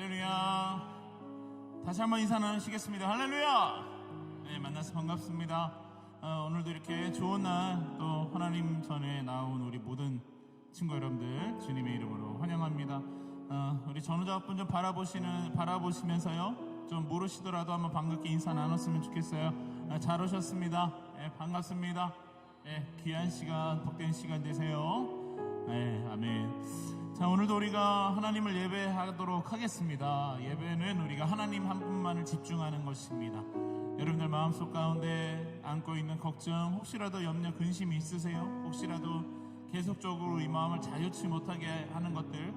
할렐루야. 다시 한번 인사 나누시겠습니다. 할렐루야. 네, 만나서 반갑습니다. 오늘도 이렇게 좋은 날 또 하나님 전에 나온 우리 모든 친구 여러분들 주님의 이름으로 환영합니다. 우리 전우자분 좀 바라보시면서요, 좀 모르시더라도 한번 반갑게 인사 나눴으면 좋겠어요. 잘 오셨습니다. 네, 반갑습니다. 네, 귀한 시간, 복된 시간 되세요. 네, 아멘. 자, 오늘도 우리가 하나님을 예배하도록 하겠습니다. 예배는 우리가 하나님 한 분만을 집중하는 것입니다. 여러분들 마음속 가운데 안고 있는 걱정, 혹시라도 염려, 근심이 있으세요? 혹시라도 계속적으로 이 마음을 자유치 못하게 하는 것들,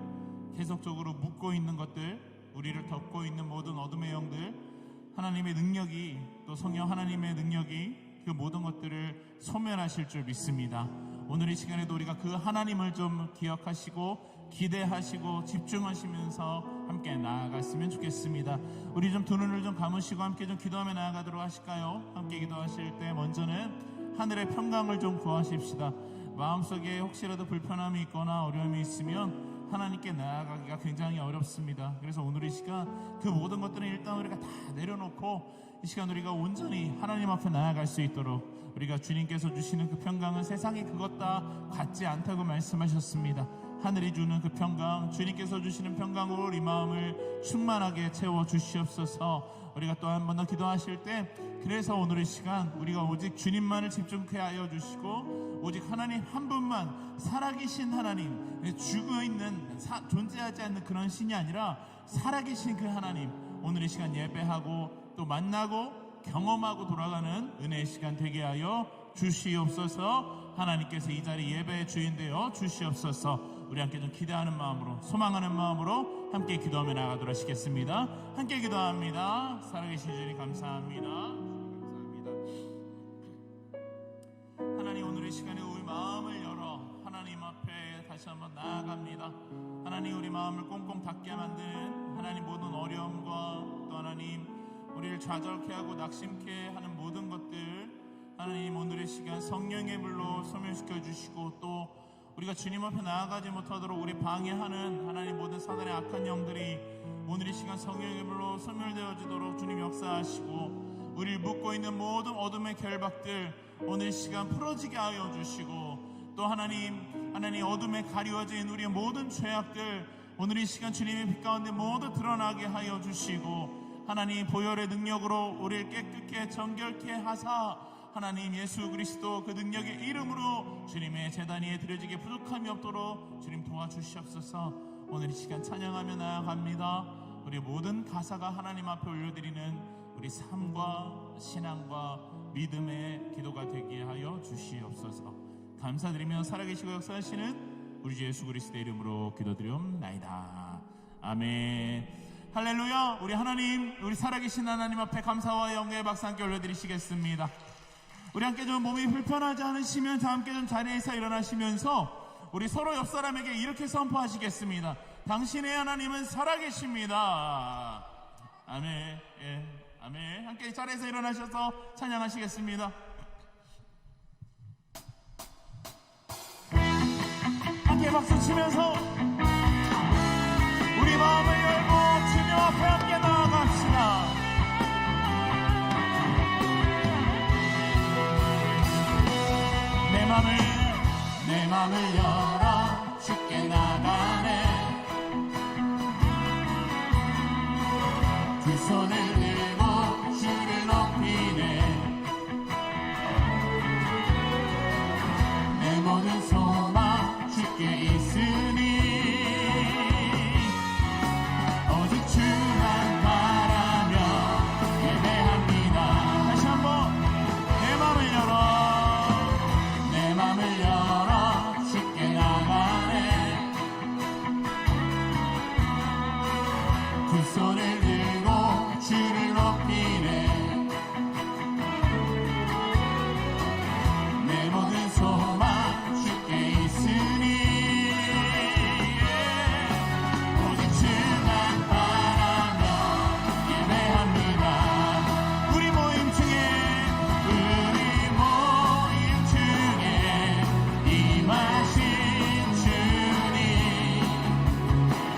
계속적으로 묻고 있는 것들, 우리를 덮고 있는 모든 어둠의 영들, 하나님의 능력이, 또 성령 하나님의 능력이 그 모든 것들을 소멸하실 줄 믿습니다. 오늘 이 시간에도 우리가 그 하나님을 좀 기억하시고 기대하시고 집중하시면서 함께 나아갔으면 좋겠습니다. 우리 좀 두 눈을 좀 감으시고 함께 좀 기도하며 나아가도록 하실까요? 함께 기도하실 때 먼저는 하늘의 평강을 좀 구하십시다. 마음속에 혹시라도 불편함이 있거나 어려움이 있으면 하나님께 나아가기가 굉장히 어렵습니다. 그래서 오늘 이 시간 그 모든 것들은 일단 우리가 다 내려놓고 이 시간 우리가 온전히 하나님 앞에 나아갈 수 있도록, 우리가 주님께서 주시는 그 평강은 세상이 그것 다 같지 않다고 말씀하셨습니다. 하늘이 주는 그 평강, 주님께서 주시는 평강으로 우리 마음을 충만하게 채워 주시옵소서. 우리가 또 한 번 더 기도하실 때, 그래서 오늘 이 시간 우리가 오직 주님만을 집중케 하여 주시고, 오직 하나님 한 분만, 살아계신 하나님, 죽어있는 존재하지 않는 그런 신이 아니라 살아계신 그 하나님, 오늘 이 시간 예배하고 또 만나고 경험하고 돌아가는 은혜의 시간 되게 하여 주시옵소서. 하나님께서 이 자리 예배의 주인 되어 주시옵소서. 우리 함께 좀 기대하는 마음으로, 소망하는 마음으로 함께 기도하며 나가도록 하시겠습니다. 함께 기도합니다. 살아계신 주님 감사합니다. 감사합니다. 하나님, 오늘 이 시간에 우리 마음을 열어 하나님 앞에 다시 한번 나아갑니다. 하나님, 우리 마음을 꽁꽁 닫게 만드는 하나님 모든 어려움과 또 하나님 우리를 좌절케 하고 낙심케 하는 모든 것들, 하나님 오늘의 시간 성령의 불로 소멸시켜 주시고, 또 우리가 주님 앞에 나아가지 못하도록 우리 방해하는 하나님 모든 사단의 악한 영들이 오늘 이 시간 성령의 불로 소멸되어지도록 주님 역사하시고, 우리를 묶고 있는 모든 어둠의 결박들 오늘 이 시간 풀어지게 하여 주시고, 또 하나님 어둠에 가리워진 우리의 모든 죄악들 오늘 이 시간 주님의 빛 가운데 모두 드러나게 하여 주시고, 하나님 보혈의 능력으로 우리를 깨끗게 정결케 하사 하나님 예수 그리스도 그 능력의 이름으로 주님의 제단 위에 드려지게 부족함이 없도록 주님 도와주시옵소서. 오늘 이 시간 찬양하며 나아갑니다. 우리 모든 가사가 하나님 앞에 올려드리는 우리 삶과 신앙과 믿음의 기도가 되게 하여 주시옵소서. 감사드리며 살아계시고 역사하시는 우리 주 예수 그리스도의 이름으로 기도드리옵나이다. 아멘. 할렐루야. 우리 하나님, 우리 살아계신 하나님 앞에 감사와 영광의 박수 함께 올려드리시겠습니다. 우리 함께 좀 몸이 불편하지 않으시면 다 함께 좀 자리에서 일어나시면서 우리 서로 옆 사람에게 이렇게 선포하시겠습니다. 당신의 하나님은 살아계십니다. 아멘. 예, 아멘. 함께 자리에서 일어나셔서 찬양하시겠습니다. 함께 박수 치면서 우리 마음을 열고 주님 앞에 함께 나아갑시다. 내 맘을 열어 주께 나가네. 두 손을 들고 주를 높이네. 내 모든 소망 주께 있으니 오직 주만 바라며 예배합니다. 다시 한번 내 맘을 열어 쉽게 나가네. 두 손을 들고 주를 높이네. 내 모든 소망 주께 있으니 오직 주만 바라며 예배합니다. 우리 모임 중에 임하신 주님,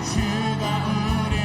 주가 우리를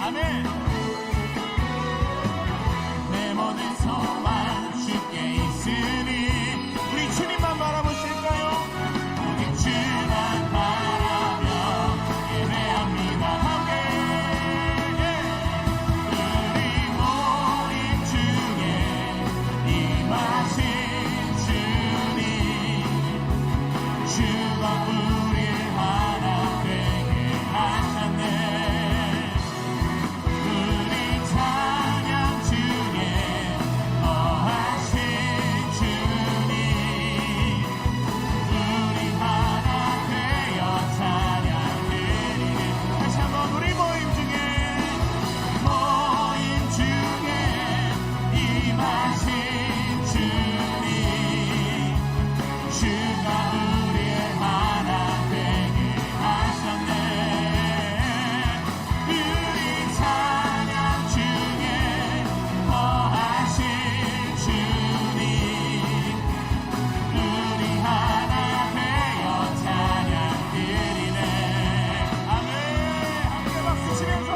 아멘. 내 모든 소망 주께 있으니 우리 주님만 바라보실까요? 오직 주만 바라며 예배합니다. 함께 우리 모임 중에 임하신 주님, 주가 우리를 하나 되게 하셨네. 우리 찬양 중에 거하신 주님, 우리 하나 되어 찬양 드리네. 다시 한번 우리 모임 중에 임하신 주님, 주가 우리의 하나 되게 하셨네. 우리 찬양 중에 거하신 주님, 우리 하나 되어 찬양 드리네. 아멘. 함께 박수 치면서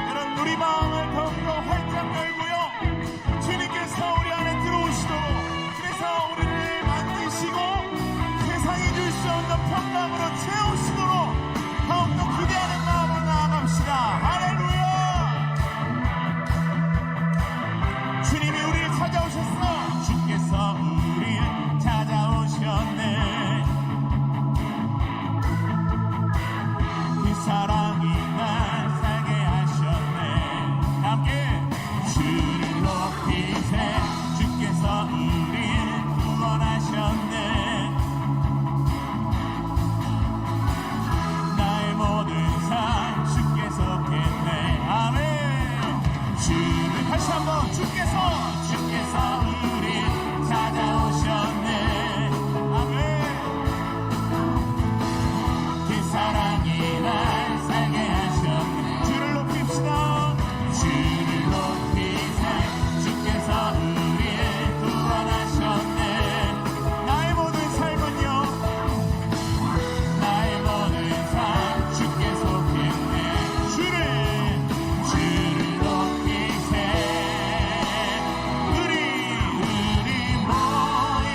여러분 우리 마음을 더욱더 활짝 열고요, 주님께서 우리 안에 들어오시도록, 그래서 우리를 만드시고 세상이 줄 수 없는 평강으로 채우시도록 더욱더 기대하는 마음으로 나아갑시다. 할렐루야. 주님이 우리를 찾아오셨어. 주께서 우리를 찾아오셨네. 그 사랑이 날 살게 하셨네. 함께 주를 높이세. 주께서 우리를 구원하셨네. 나의 모든 삶 주께서 했네. 아멘. 주를 다시 한번 주께서 우리 찾아오셨네. 아멘. 그 사랑이 날 살게 하셨네. 주를 높입시다. 주를 높이세. 주께서 우리를 구원하셨네. 나의 모든 삶은요, 나의 모든 삶 주께서 했네. 주를 높이세. 우리 모임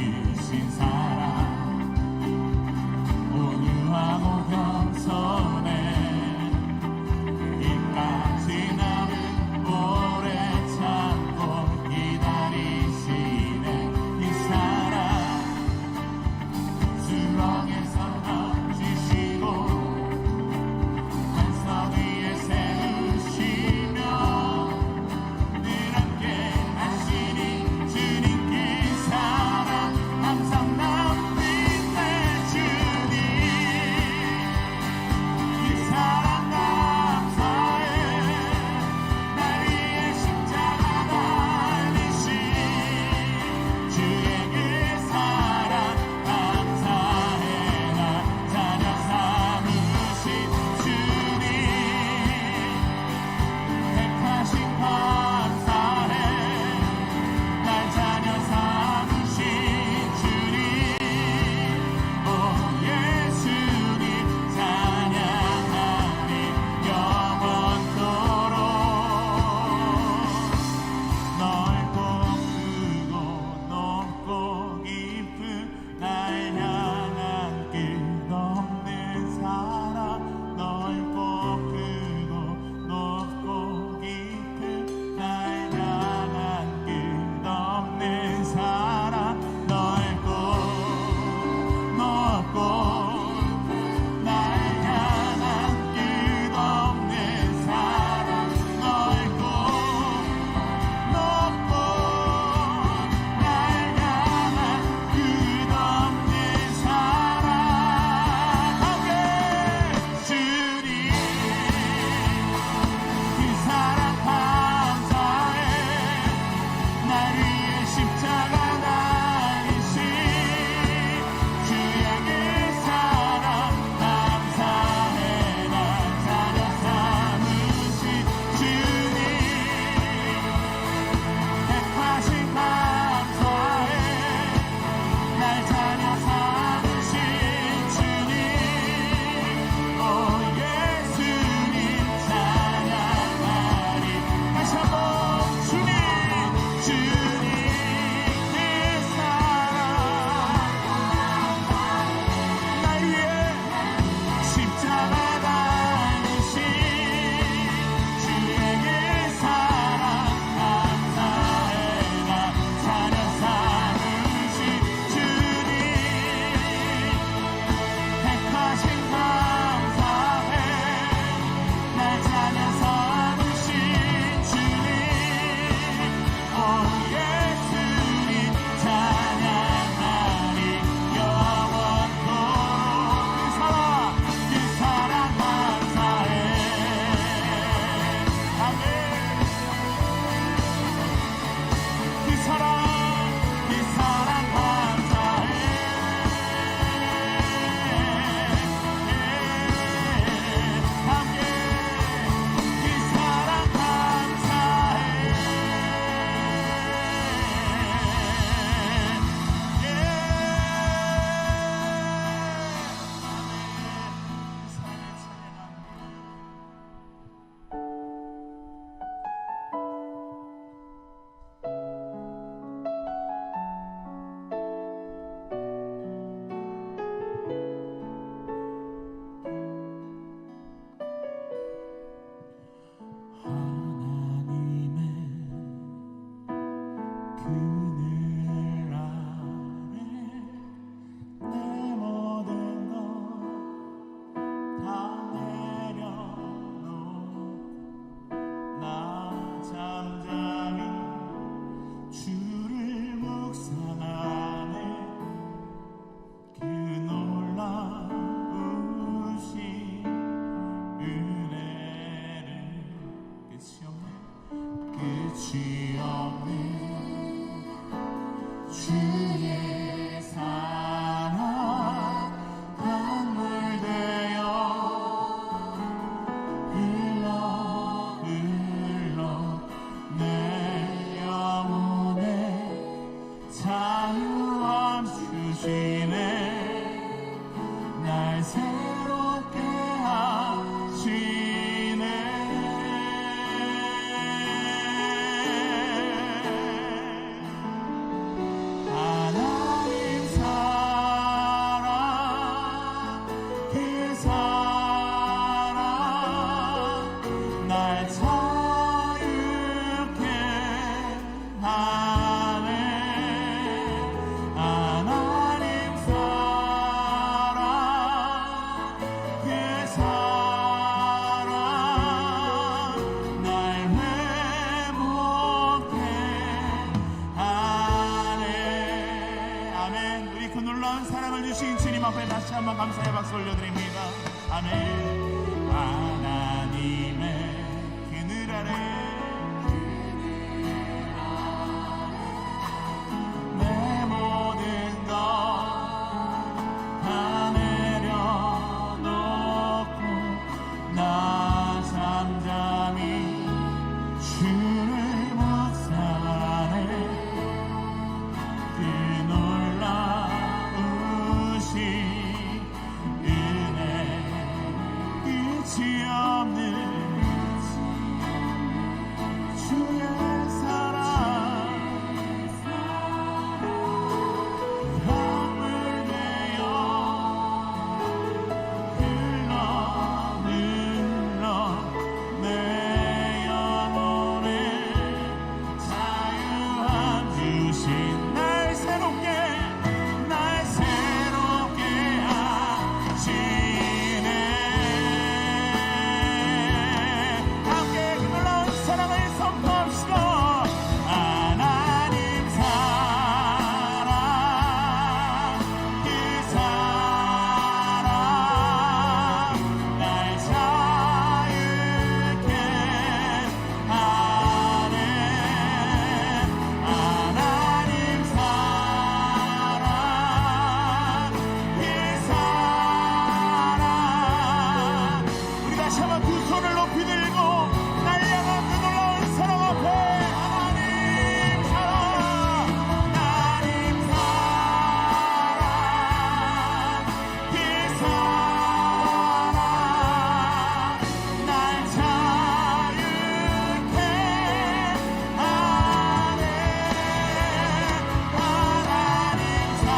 크신 사랑 온유하고 겸손해 이까지 나를 오래 참고 기다리시네 이 사랑 수렁에서 던지시고 반석 위에 세우시며 늘 함께 하시니 주님 그 사랑 항상 나 빛내 주님 이 사랑 감사해 날 위해 십자가 달리신 주의 그 사랑 감사해 날 자녀 삼으신 주님 택하신 감사해 날 자녀 삼으신 주님 오 예수님 찬양하리 영원토록 넓고 크고 높고 깊은 날 향한 끝없는 사랑 넓고 크고 높고 깊은 날 향한 끝없는 사랑 넓고 높고 날 향한 끝없는 사랑 넓고 높고 날 향한 끝없는 사랑 함께 주님 그 사랑 감사해 날 위해 십자가 달리신 주의 그 사랑 감사해 날 자녀 삼으신 주님 택하신 감사해 날 자녀 삼으신 주님 오 예수님 찬양하리 다시 한번 주님 주님 그 사랑 날 위해 십자가 달리신 주의 그 사랑 감사해 날 자녀 삼으신 주님 택하신 감사해 날 자녀 삼으신 주님 오 예수님 찬양하리 영원토록 그 사랑 감사해 아멘 그 사랑 감사해 함께 그 사랑 감사해 하나님의 그늘 아래 내 모든 것 다 내려놓고 나 잠잠히 주를 묵상하네 그 놀라우신 은혜를 끝이 없는 주의 사랑 강물 되어 흘러 내 영혼에 자유함 주시네 날 새롭게 하시네 하나님 놀라운 사랑을 주신 주님 앞에 다시 한번 감사의 박수 올려드립니다. 아멘. 하나님의 그늘 아래 내 모든 것 다 내려놓고 나 잠잠히 주를 묵상하네. 그 놀라우신 은혜 끝이 없는 주의 사랑 강물 되어 흘러 내 영혼에 자유함 주신 날 새롭게 하시네. 함께 그 놀라운 사랑을 선포합시다. 하나님 사랑 그 사랑 날 자유케 하네. 하나님 사랑 그 사랑 우리 다시 한번 두 손을 높이 들고 날 향한 그 놀라운 사랑 앞에 하나님 사랑 그 사랑 날 자유케 하네. 하나님 사랑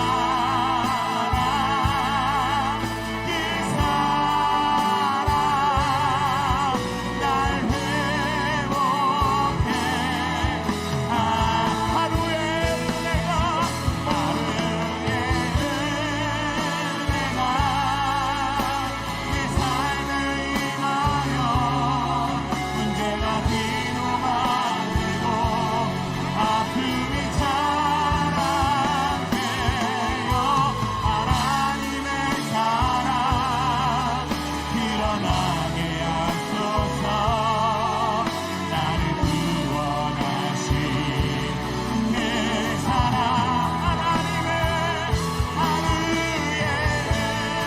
그 사랑 날 회복해. 하루의 은혜가 내 삶에 임하여 문제가 비로가 되고 아픔이 자랑되어 하나님의 사랑 드러나게 하소서. 나를 구원하신 그 사랑 하나님의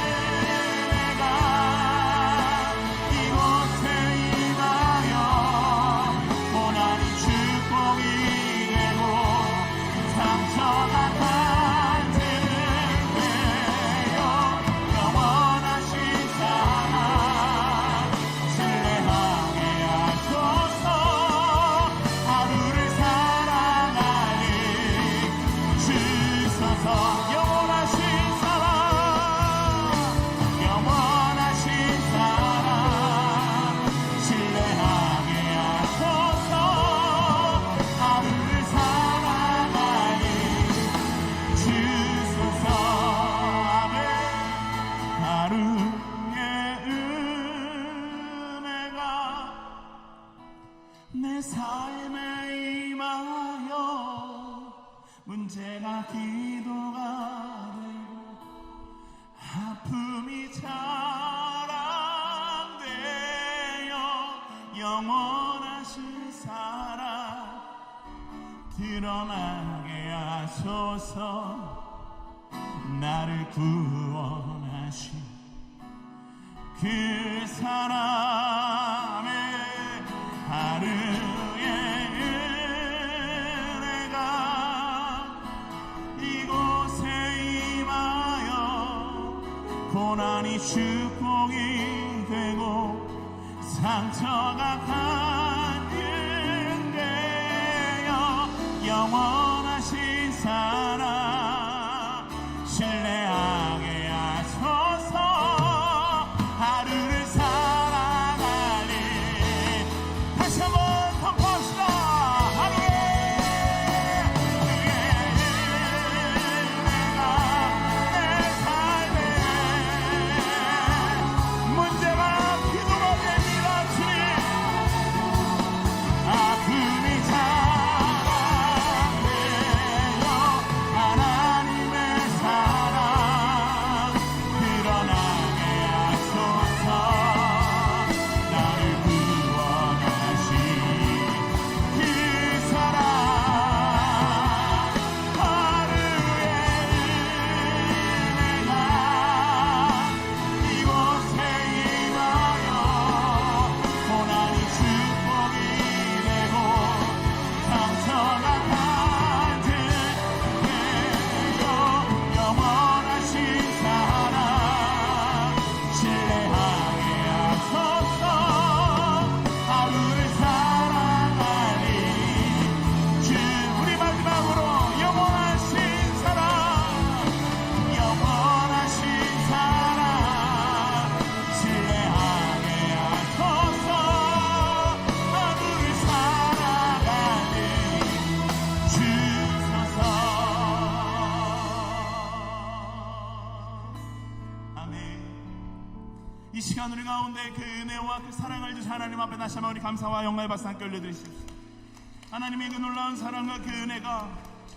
하루의 은혜가 이곳에 임하여 고난이 축복이 되고 상처가 간증되어 영원하신 사랑 신뢰하게 하소서. 하루를 살아가니 주소서. 영원하신 사랑 신뢰하게 하소서. 하루를 살아가니 주소서. 아멘. 하루의 은혜가 내 삶에 임하여 문제가 기도가 되고 아픔이 자랑되어 영원하신 사랑 드러나게 하소서. 나를 구원하신 그 사람의 하루의 은혜가 이곳에 임하여 고난이 축복이 되고 상처가 간증되어 영원하신 사랑 신뢰하게 하소서. 하루를 살아가니 다시 한번 선포합시다. 하루의 은혜가 내 삶에 문제가 기도가 됩니다. 주님 아픔이 자랑되어 하나님의 사랑 시간 우리 가운데 그 은혜와 그 사랑을 주신 하나님 앞에 다시 한번 우리 감사와 영광의 박수 함께 올려드리십시오. 하나님의 그 놀라운 사랑과 그 은혜가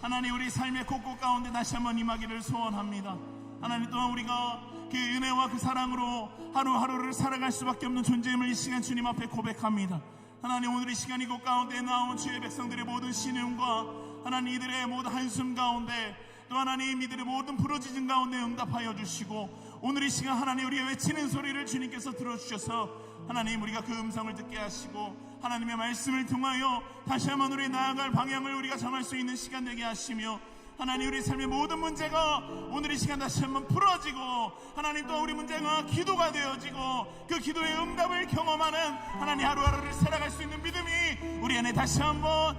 하나님 우리 삶의 곳곳 가운데 다시 한번 임하기를 소원합니다. 하나님 또한 우리가 그 은혜와 그 사랑으로 하루하루를 살아갈 수밖에 없는 존재임을 이 시간 주님 앞에 고백합니다. 하나님 오늘 이 시간 이곳 가운데 나온 주의 백성들의 모든 신음과 하나님 이들의 모든 한숨 가운데 또 하나님 이들의 모든 부르짖음 가운데 응답하여 주시고 오늘 이 시간 하나님 우리의 외치는 소리를 주님께서 들어주셔서 하나님 우리가 그 음성을 듣게 하시고 하나님의 말씀을 통하여 다시 한번 우리 나아갈 방향을 우리가 정할 수 있는 시간 되게 하시며 하나님 우리 삶의 모든 문제가 오늘 이 시간 다시 한번 풀어지고 하나님 또 우리 문제가 기도가 되어지고 그 기도의 응답을 경험하는 하나님 하루하루를 살아갈 수 있는 믿음이 우리 안에 다시 한번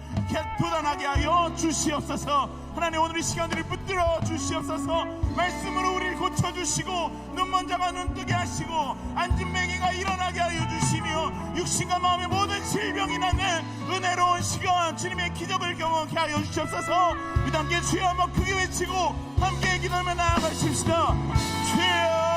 돋아나게 하여 주시옵소서. 하나님 오늘 이 시간들을 붙들어 주시옵소서. 말씀으로 우리를 고쳐주시고 눈먼 자가 눈뜨게 하시고 앉은 맹이가 일어나게 하여 주시며 육신과 마음의 모든 질병이 낫는 은혜로운 시간 주님의 기적을 경험하게 하여 주시옵소서. 우리 함께 주여 한번 크게 외치고 함께 기도하며 나아가십시다. 주여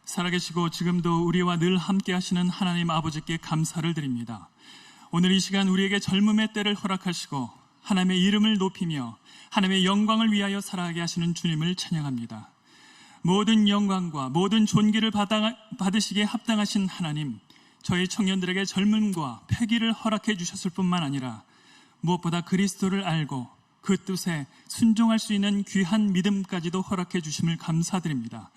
살아계시고 지금도 우리와 늘 함께 하시는 하나님 아버지께 감사를 드립니다. 오늘 이 시간 우리에게 젊음의 때를 허락하시고 하나님의 이름을 높이며 하나님의 영광을 위하여 살아가게 하시는 주님을 찬양합니다. 모든 영광과 모든 존귀를 받으시기에 합당하신 하나님, 저희 청년들에게 젊음과 패기를 허락해 주셨을 뿐만 아니라 무엇보다 그리스도를 알고 그 뜻에 순종할 수 있는 귀한 믿음까지도 허락해 주심을 감사드립니다.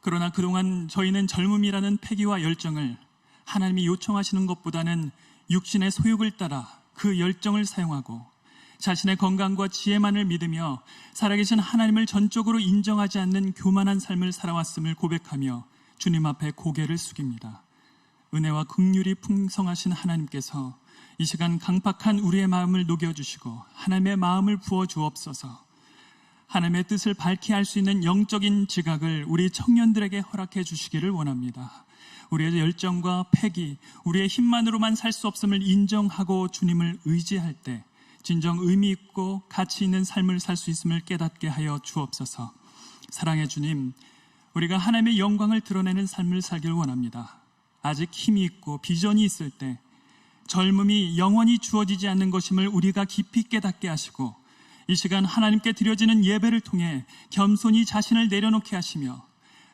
그러나 그동안 저희는 젊음이라는 패기와 열정을 하나님이 요청하시는 것보다는 육신의 소욕을 따라 그 열정을 사용하고 자신의 건강과 지혜만을 믿으며 살아계신 하나님을 전적으로 인정하지 않는 교만한 삶을 살아왔음을 고백하며 주님 앞에 고개를 숙입니다. 은혜와 긍휼이 풍성하신 하나님께서 이 시간 강팍한 우리의 마음을 녹여주시고 하나님의 마음을 부어주옵소서. 하나님의 뜻을 밝히 알 수 있는 영적인 지각을 우리 청년들에게 허락해 주시기를 원합니다. 우리의 열정과 패기, 우리의 힘만으로만 살 수 없음을 인정하고 주님을 의지할 때 진정 의미 있고 가치 있는 삶을 살 수 있음을 깨닫게 하여 주옵소서. 사랑의 주님, 우리가 하나님의 영광을 드러내는 삶을 살길 원합니다. 아직 힘이 있고 비전이 있을 때 젊음이 영원히 주어지지 않는 것임을 우리가 깊이 깨닫게 하시고 이 시간 하나님께 드려지는 예배를 통해 겸손히 자신을 내려놓게 하시며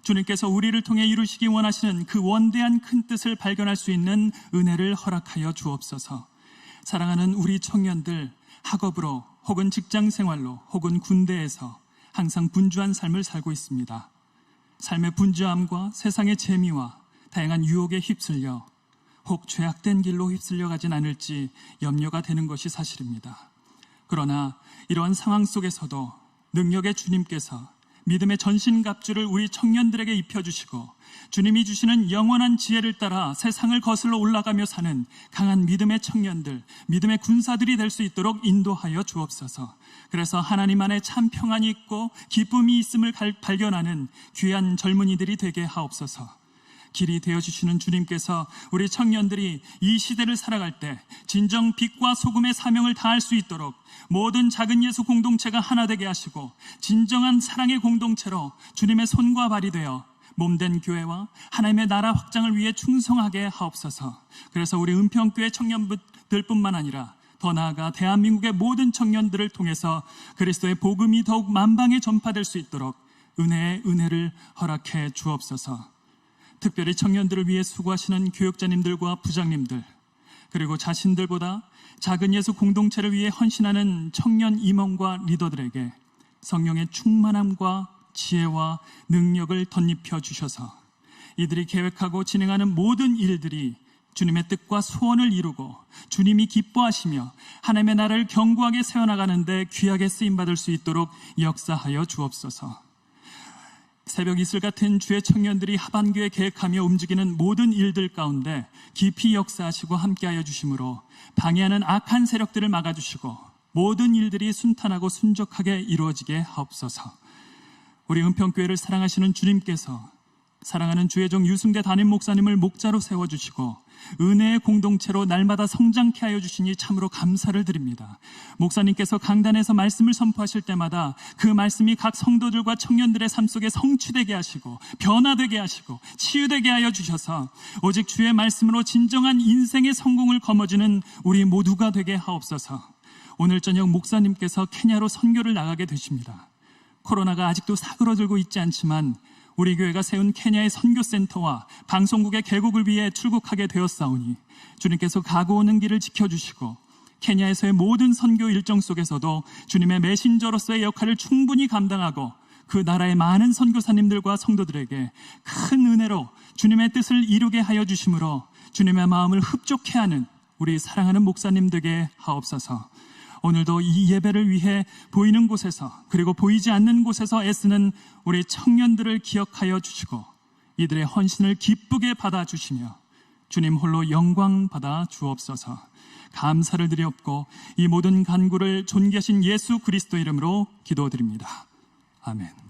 주님께서 우리를 통해 이루시기 원하시는 그 원대한 큰 뜻을 발견할 수 있는 은혜를 허락하여 주옵소서. 사랑하는 우리 청년들, 학업으로 혹은 직장생활로 혹은 군대에서 항상 분주한 삶을 살고 있습니다. 삶의 분주함과 세상의 재미와 다양한 유혹에 휩쓸려 혹 죄악된 길로 휩쓸려 가진 않을지 염려가 되는 것이 사실입니다. 그러나 이러한 상황 속에서도 능력의 주님께서 믿음의 전신갑주를 우리 청년들에게 입혀주시고 주님이 주시는 영원한 지혜를 따라 세상을 거슬러 올라가며 사는 강한 믿음의 청년들, 믿음의 군사들이 될 수 있도록 인도하여 주옵소서. 그래서 하나님 안에 참 평안이 있고 기쁨이 있음을 발견하는 귀한 젊은이들이 되게 하옵소서. 길이 되어주시는 주님께서 우리 청년들이 이 시대를 살아갈 때 진정 빛과 소금의 사명을 다할 수 있도록 모든 작은 예수 공동체가 하나 되게 하시고 진정한 사랑의 공동체로 주님의 손과 발이 되어 몸된 교회와 하나님의 나라 확장을 위해 충성하게 하옵소서. 그래서 우리 은평교회 청년들뿐만 아니라 더 나아가 대한민국의 모든 청년들을 통해서 그리스도의 복음이 더욱 만방에 전파될 수 있도록 은혜의 은혜를 허락해 주옵소서. 특별히 청년들을 위해 수고하시는 교육자님들과 부장님들, 그리고 자신들보다 작은 예수 공동체를 위해 헌신하는 청년 임원과 리더들에게 성령의 충만함과 지혜와 능력을 덧입혀 주셔서 이들이 계획하고 진행하는 모든 일들이 주님의 뜻과 소원을 이루고 주님이 기뻐하시며 하나님의 나라를 견고하게 세워나가는데 귀하게 쓰임받을 수 있도록 역사하여 주옵소서. 새벽 이슬 같은 주의 청년들이 하반기에 계획하며 움직이는 모든 일들 가운데 깊이 역사하시고 함께하여 주심으로 방해하는 악한 세력들을 막아주시고 모든 일들이 순탄하고 순적하게 이루어지게 하옵소서. 우리 은평교회를 사랑하시는 주님께서 사랑하는 주의 종 유승대 담임 목사님을 목자로 세워주시고 은혜의 공동체로 날마다 성장케 하여 주시니 참으로 감사를 드립니다. 목사님께서 강단에서 말씀을 선포하실 때마다 그 말씀이 각 성도들과 청년들의 삶 속에 성취되게 하시고 변화되게 하시고 치유되게 하여 주셔서 오직 주의 말씀으로 진정한 인생의 성공을 거머쥐는 우리 모두가 되게 하옵소서. 오늘 저녁 목사님께서 케냐로 선교를 나가게 되십니다. 코로나가 아직도 사그러들고 있지 않지만 우리 교회가 세운 케냐의 선교센터와 방송국의 개국을 위해 출국하게 되었사오니 주님께서 가고 오는 길을 지켜주시고 케냐에서의 모든 선교 일정 속에서도 주님의 메신저로서의 역할을 충분히 감당하고 그 나라의 많은 선교사님들과 성도들에게 큰 은혜로 주님의 뜻을 이루게 하여 주심으로 주님의 마음을 흡족해 하는 우리 사랑하는 목사님 되게 하옵소서. 오늘도 이 예배를 위해 보이는 곳에서 그리고 보이지 않는 곳에서 애쓰는 우리 청년들을 기억하여 주시고 이들의 헌신을 기쁘게 받아주시며 주님 홀로 영광 받아 주옵소서. 감사를 드리옵고 이 모든 간구를 존귀하신 예수 그리스도 이름으로 기도드립니다. 아멘.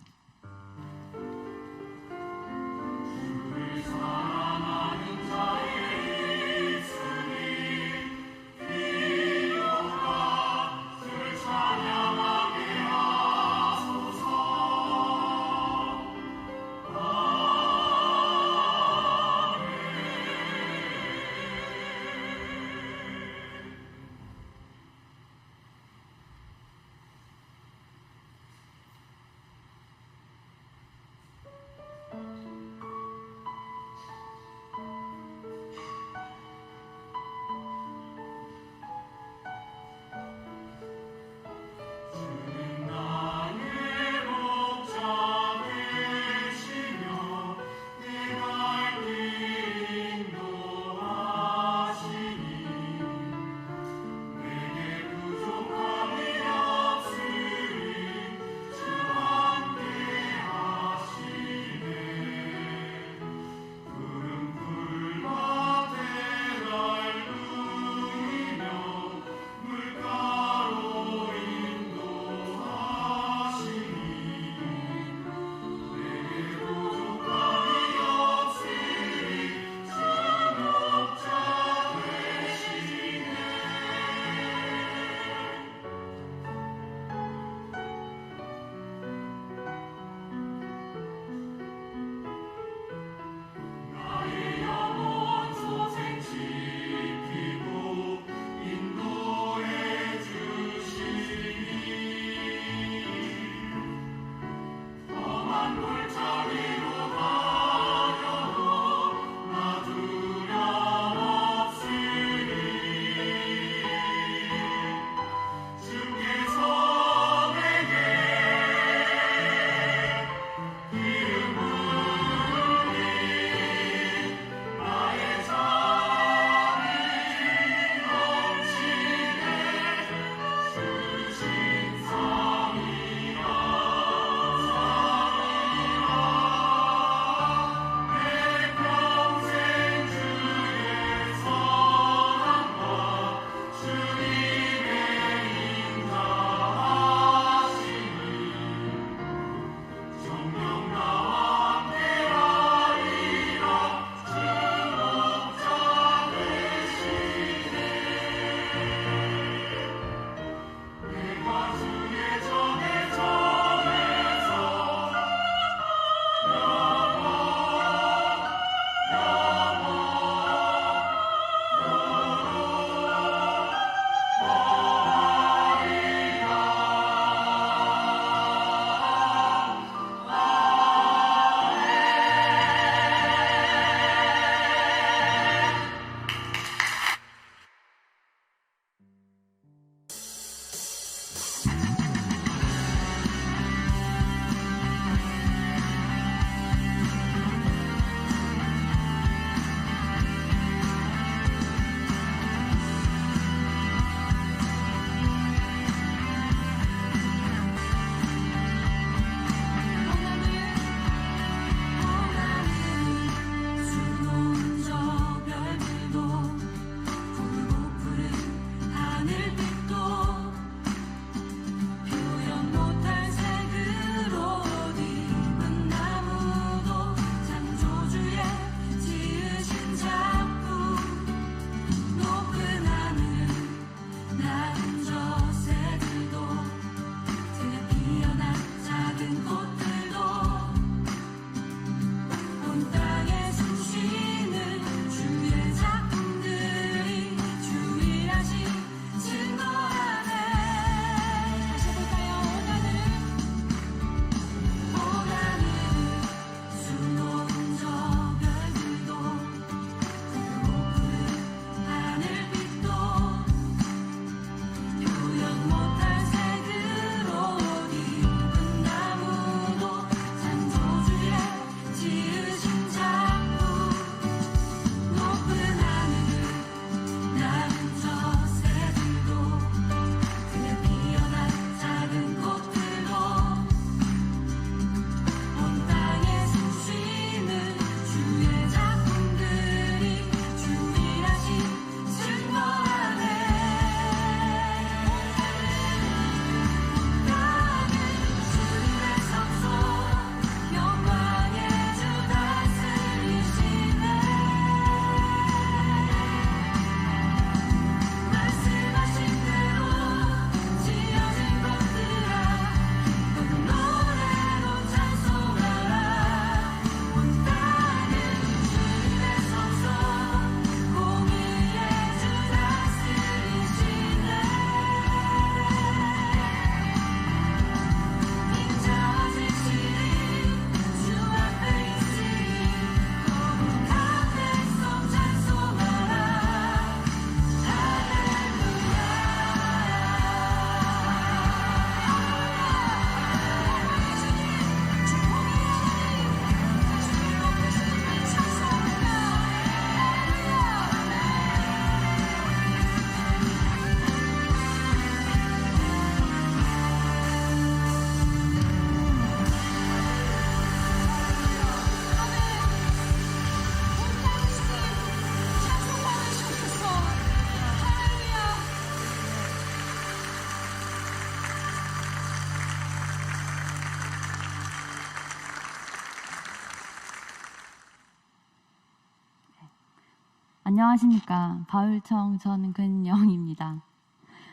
안녕하십니까. 바울청 전근영입니다.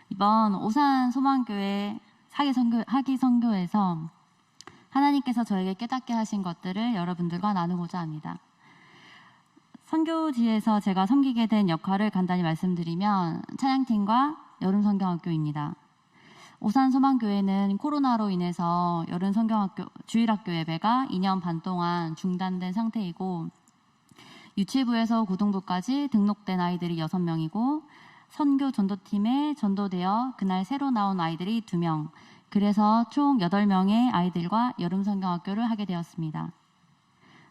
이번 오산 소망교회 하기 선교에서 하나님께서 저에게 깨닫게 하신 것들을 여러분들과 나누고자 합니다. 선교지에서 제가 섬기게 된 역할을 간단히 말씀드리면 찬양팀과 여름성경학교입니다. 오산 소망교회는 코로나로 인해서 여름성경학교 주일학교 예배가 2년 반 동안 중단된 상태이고 유치부에서 고등부까지 등록된 아이들이 6명이고 선교 전도팀에 전도되어 그날 새로 나온 아이들이 2명, 그래서 총 8명의 아이들과 여름성경학교를 하게 되었습니다.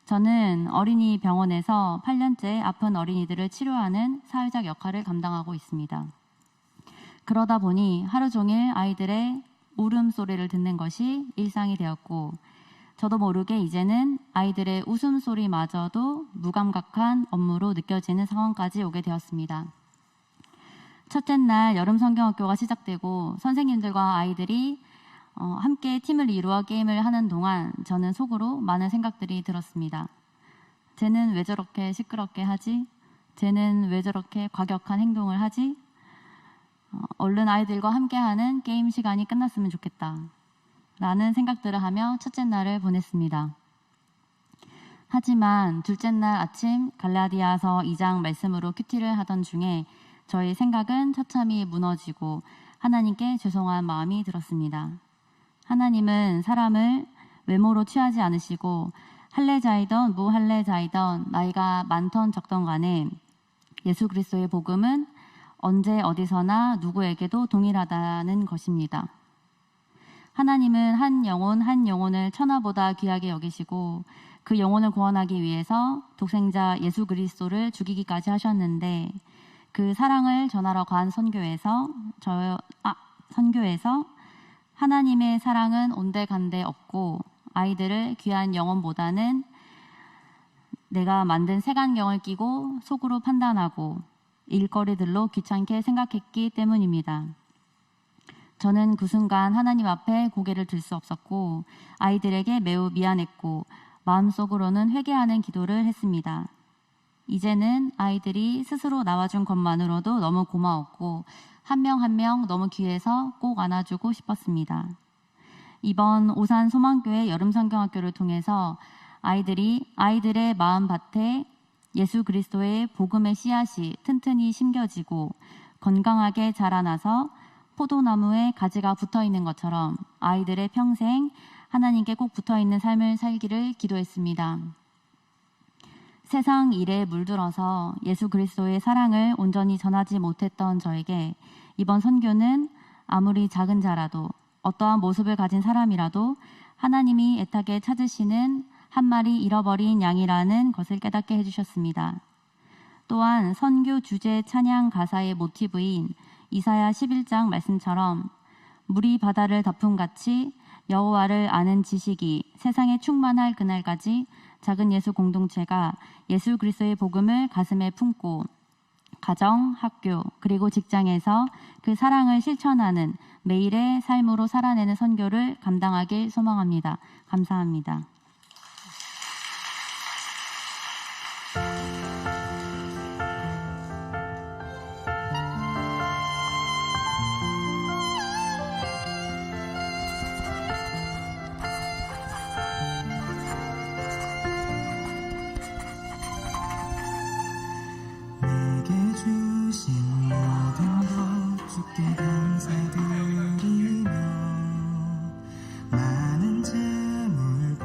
저는 어린이 병원에서 8년째 아픈 어린이들을 치료하는 사회적 역할을 감당하고 있습니다. 그러다 보니 하루 종일 아이들의 울음소리를 듣는 것이 일상이 되었고 저도 모르게 이제는 아이들의 웃음소리마저도 무감각한 업무로 느껴지는 상황까지 오게 되었습니다. 첫째 날 여름성경학교가 시작되고 선생님들과 아이들이 함께 팀을 이루어 게임을 하는 동안 저는 속으로 많은 생각들이 들었습니다. 쟤는 왜 저렇게 시끄럽게 하지? 쟤는 왜 저렇게 과격한 행동을 하지? 얼른 아이들과 함께하는 게임 시간이 끝났으면 좋겠다 라는 생각들을 하며 첫째 날을 보냈습니다. 하지만 둘째 날 아침 갈라디아서 2장 말씀으로 큐티를 하던 중에 저희 생각은 처참히 무너지고 하나님께 죄송한 마음이 들었습니다. 하나님은 사람을 외모로 취하지 않으시고 할례자이던 무할례자이던 나이가 많던 적던 간에 예수 그리스도의 복음은 언제 어디서나 누구에게도 동일하다는 것입니다. 하나님은 한 영혼을 천하보다 귀하게 여기시고 그 영혼을 구원하기 위해서 독생자 예수 그리스도를 죽이기까지 하셨는데 그 사랑을 전하러 간 선교에서 하나님의 사랑은 온데간데 없고 아이들을 귀한 영혼보다는 내가 만든 색안경을 끼고 속으로 판단하고 일거리들로 귀찮게 생각했기 때문입니다. 저는 그 순간 하나님 앞에 고개를 들 수 없었고 아이들에게 매우 미안했고 마음속으로는 회개하는 기도를 했습니다. 이제는 아이들이 스스로 나와준 것만으로도 너무 고마웠고 한 명 한 명 너무 귀해서 꼭 안아주고 싶었습니다. 이번 오산 소망교회 여름성경학교를 통해서 아이들의 마음밭에 예수 그리스도의 복음의 씨앗이 튼튼히 심겨지고 건강하게 자라나서 포도나무에 가지가 붙어있는 것처럼 아이들의 평생 하나님께 꼭 붙어있는 삶을 살기를 기도했습니다. 세상 일에 물들어서 예수 그리스도의 사랑을 온전히 전하지 못했던 저에게 이번 선교는 아무리 작은 자라도 어떠한 모습을 가진 사람이라도 하나님이 애타게 찾으시는 한 마리 잃어버린 양이라는 것을 깨닫게 해주셨습니다. 또한 선교 주제 찬양 가사의 모티브인 이사야 11장 말씀처럼 물이 바다를 덮음같이 여호와를 아는 지식이 세상에 충만할 그날까지 작은 예수 공동체가 예수 그리스도의 복음을 가슴에 품고 가정, 학교, 그리고 직장에서 그 사랑을 실천하는 매일의 삶으로 살아내는 선교를 감당하길 소망합니다. 감사합니다. 주신 모든 것 주께 감사드리며 많은 재물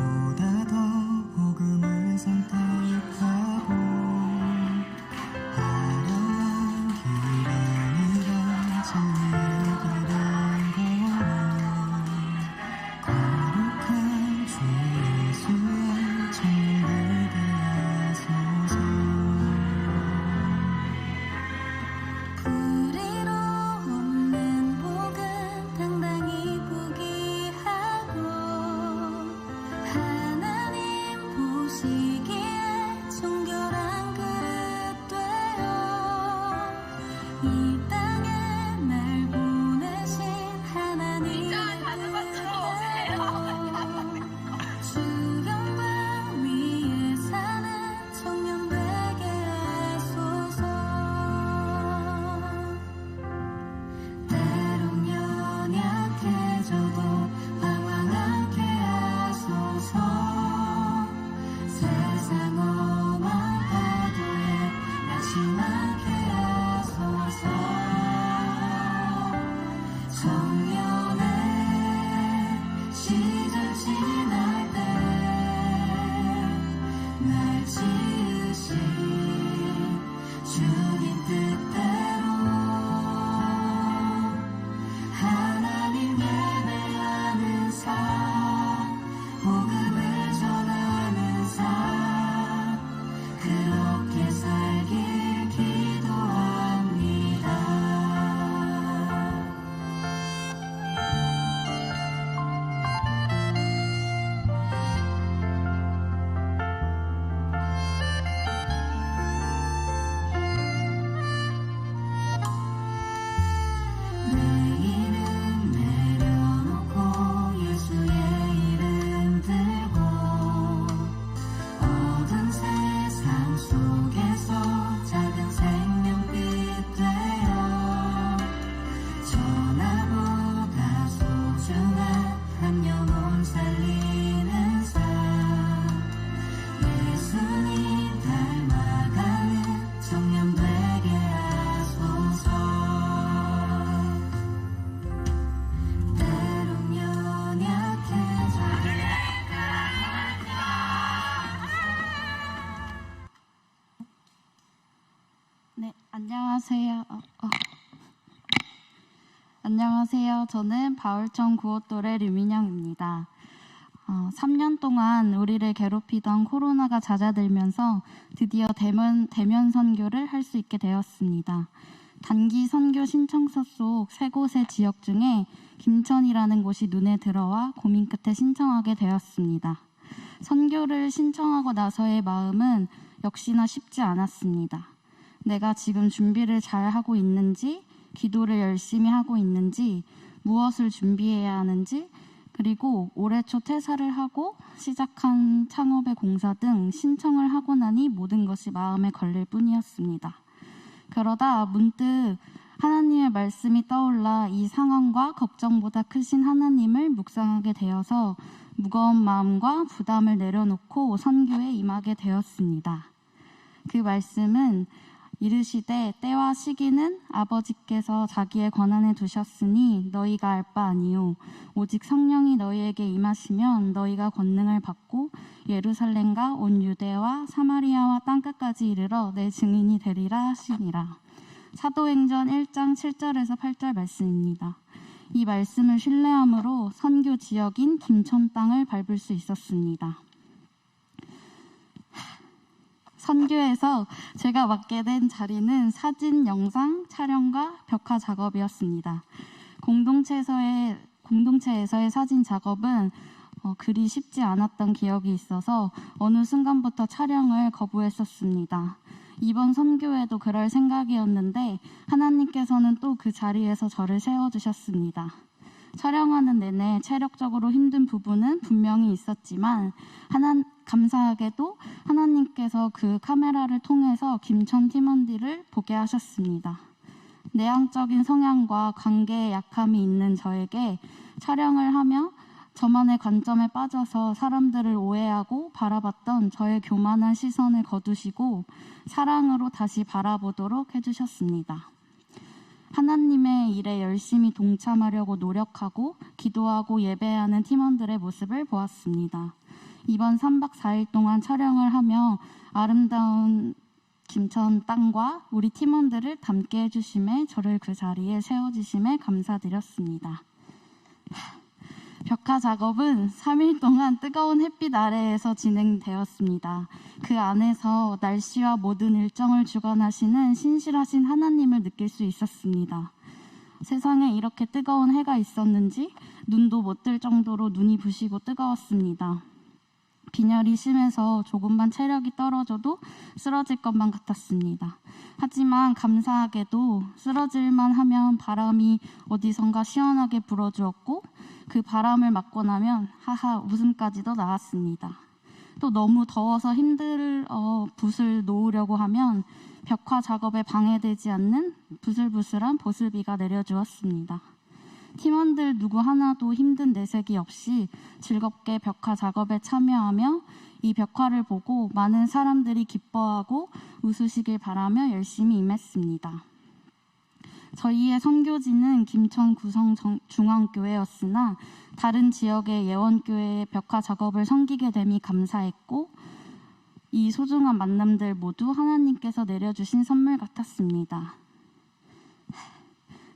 상엄한 파도에 낙심하게 하소서. 청년의 시절 지날 때 날 지으신 주님 뜻대로 하나님 예배하는 삶, 복음을 전하는 삶, 그렇게 살길 기도합니다. 내 이름 내려놓고 예수의 이름 들고 어두운 세상 속에서 작은 생명빛 되어 전화보다 소중한 한 영혼 살리는 삶, 예수님 닮아가는 청년 되게 하소서. 때론 연약해져 네, 안녕하세요. 안녕하세요. 저는 바울청 구호똘의 류민영입니다. 3년 동안 우리를 괴롭히던 코로나가 잦아들면서 드디어 대면 선교를 할 수 있게 되었습니다. 단기 선교 신청서 속 3곳의 지역 중에 김천이라는 곳이 눈에 들어와 고민 끝에 신청하게 되었습니다. 선교를 신청하고 나서의 마음은 역시나 쉽지 않았습니다. 내가 지금 준비를 잘 하고 있는지, 기도를 열심히 하고 있는지, 무엇을 준비해야 하는지, 그리고 올해 초 퇴사를 하고 시작한 창업의 공사 등 신청을 하고 나니 모든 것이 마음에 걸릴 뿐이었습니다. 그러다 문득 하나님의 말씀이 떠올라 이 상황과 걱정보다 크신 하나님을 묵상하게 되어서 무거운 마음과 부담을 내려놓고 선교에 임하게 되었습니다. 그 말씀은 이르시되 때와 시기는 아버지께서 자기의 권한에 두셨으니 너희가 알 바 아니요 오직 성령이 너희에게 임하시면 너희가 권능을 받고 예루살렘과 온 유대와 사마리아와 땅끝까지 이르러 내 증인이 되리라 하시니라. 사도행전 1장 7절에서 8절 말씀입니다. 이 말씀을 신뢰함으로 선교 지역인 김천 땅을 밟을 수 있었습니다. 선교에서 제가 맡게 된 자리는 사진, 영상, 촬영과 벽화 작업이었습니다. 공동체에서의 사진 작업은 그리 쉽지 않았던 기억이 있어서 어느 순간부터 촬영을 거부했었습니다. 이번 선교에도 그럴 생각이었는데 하나님께서는 또 그 자리에서 저를 세워주셨습니다. 촬영하는 내내 체력적으로 힘든 부분은 분명히 있었지만 감사하게도 하나님께서 그 카메라를 통해서 김천 팀원들을 보게 하셨습니다. 내향적인 성향과 관계에 약함이 있는 저에게 촬영을 하며 저만의 관점에 빠져서 사람들을 오해하고 바라봤던 저의 교만한 시선을 거두시고 사랑으로 다시 바라보도록 해주셨습니다. 하나님의 일에 열심히 동참하려고 노력하고 기도하고 예배하는 팀원들의 모습을 보았습니다. 이번 3박 4일 동안 촬영을 하며 아름다운 김천 땅과 우리 팀원들을 담게 해주심에 저를 그 자리에 세워주심에 감사드렸습니다. 벽화 작업은 3일 동안 뜨거운 햇빛 아래에서 진행되었습니다. 그 안에서 날씨와 모든 일정을 주관하시는 신실하신 하나님을 느낄 수 있었습니다. 세상에 이렇게 뜨거운 해가 있었는지 눈도 못 뜰 정도로 눈이 부시고 뜨거웠습니다. 빈혈이 심해서 조금만 체력이 떨어져도 쓰러질 것만 같았습니다. 하지만 감사하게도 쓰러질만 하면 바람이 어디선가 시원하게 불어주었고 그 바람을 맞고 나면 하하 웃음까지도 나왔습니다. 또 너무 더워서 붓을 놓으려고 하면 벽화 작업에 방해되지 않는 부슬부슬한 보슬비가 내려주었습니다. 팀원들 누구 하나도 힘든 내색이 없이 즐겁게 벽화 작업에 참여하며 이 벽화를 보고 많은 사람들이 기뻐하고 웃으시길 바라며 열심히 임했습니다. 저희의 선교지는 김천 구성 중앙교회였으나 다른 지역의 예원교회의 벽화 작업을 섬기게 됨이 감사했고 이 소중한 만남들 모두 하나님께서 내려주신 선물 같았습니다.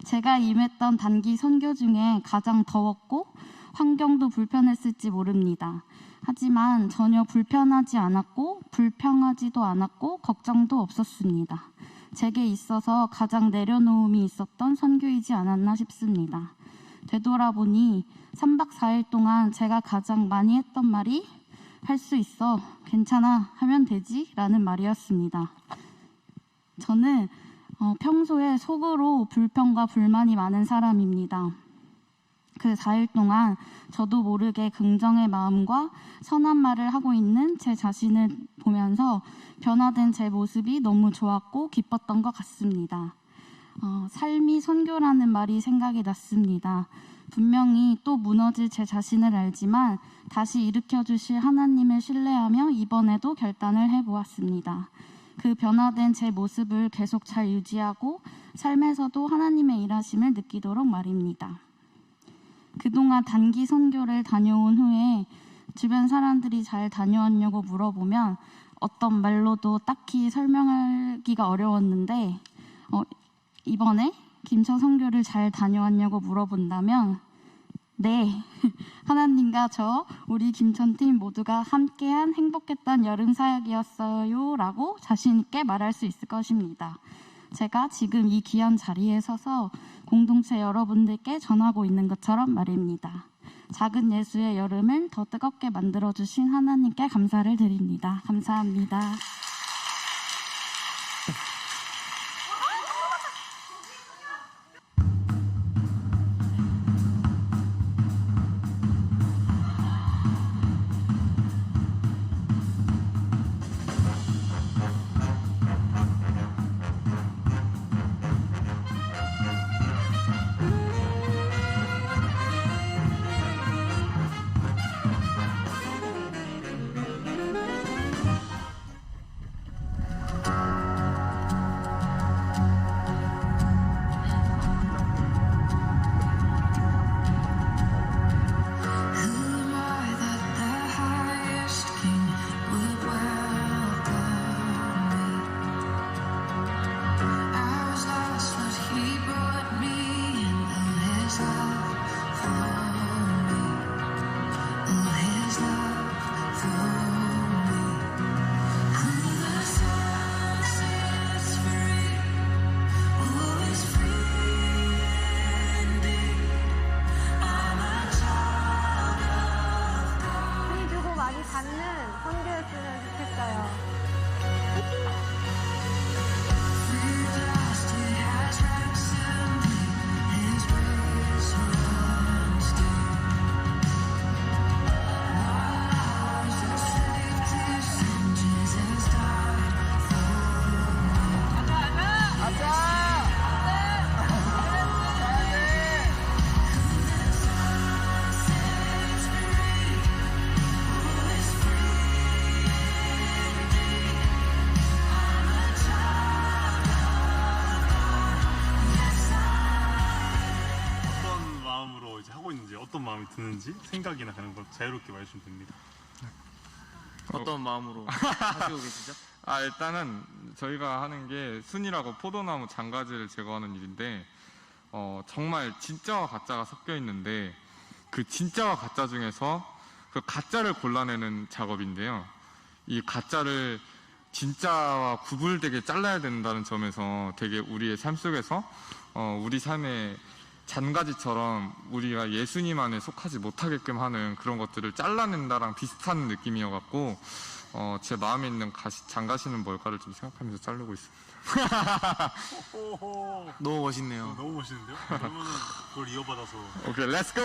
제가 임했던 단기 선교 중에 가장 더웠고 환경도 불편했을지 모릅니다. 하지만 전혀 불편하지 않았고 불평하지도 않았고 걱정도 없었습니다. 제게 있어서 가장 내려놓음이 있었던 선교이지 않았나 싶습니다. 되돌아보니 3박 4일 동안 제가 가장 많이 했던 말이 할 수 있어, 괜찮아, 하면 되지 라는 말이었습니다. 저는 평소에 속으로 불평과 불만이 많은 사람입니다. 그 4일 동안 저도 모르게 긍정의 마음과 선한 말을 하고 있는 제 자신을 보면서 변화된 제 모습이 너무 좋았고 기뻤던 것 같습니다. 삶이 선교라는 말이 생각이 났습니다. 분명히 또 무너질 제 자신을 알지만 다시 일으켜주실 하나님을 신뢰하며 이번에도 결단을 해보았습니다. 그 변화된 제 모습을 계속 잘 유지하고 삶에서도 하나님의 일하심을 느끼도록 말입니다. 그동안 단기 선교를 다녀온 후에 주변 사람들이 잘 다녀왔냐고 물어보면 어떤 말로도 딱히 설명하기가 어려웠는데 이번에 김천 선교를 잘 다녀왔냐고 물어본다면 네, 하나님과 저, 우리 김천팀 모두가 함께한 행복했던 여름 사역이었어요 라고 자신 있게 말할 수 있을 것입니다. 제가 지금 이 귀한 자리에 서서 공동체 여러분들께 전하고 있는 것처럼 말입니다. 작은 예수의 여름을 더 뜨겁게 만들어주신 하나님께 감사를 드립니다. 감사합니다. 어떤 마음이 드는지 생각이나 그런 거 자유롭게 말해주시면 됩니다. 어떤 마음으로 하시고 계시죠? 일단은 저희가 하는 게 순이라고 포도나무 장가지를 제거하는 일인데 정말 진짜와 가짜가 섞여 있는데 그 진짜와 가짜 중에서 그 가짜를 골라내는 작업인데요. 이 가짜를 진짜와 구분되게 잘라야 된다는 점에서 되게 우리의 삶 속에서 우리 삶의 잔가지처럼 우리가 예수님 안에 속하지 못하게끔 하는 그런 것들을 잘라낸다랑 비슷한 느낌이어갖고 제 마음에 있는 장가시는 뭘까를 좀 생각하면서 자르고 있습니다. 너무 멋있네요. 너무 멋있는데요? 그러면 그걸 이어받아서 오케이, 렛츠 고!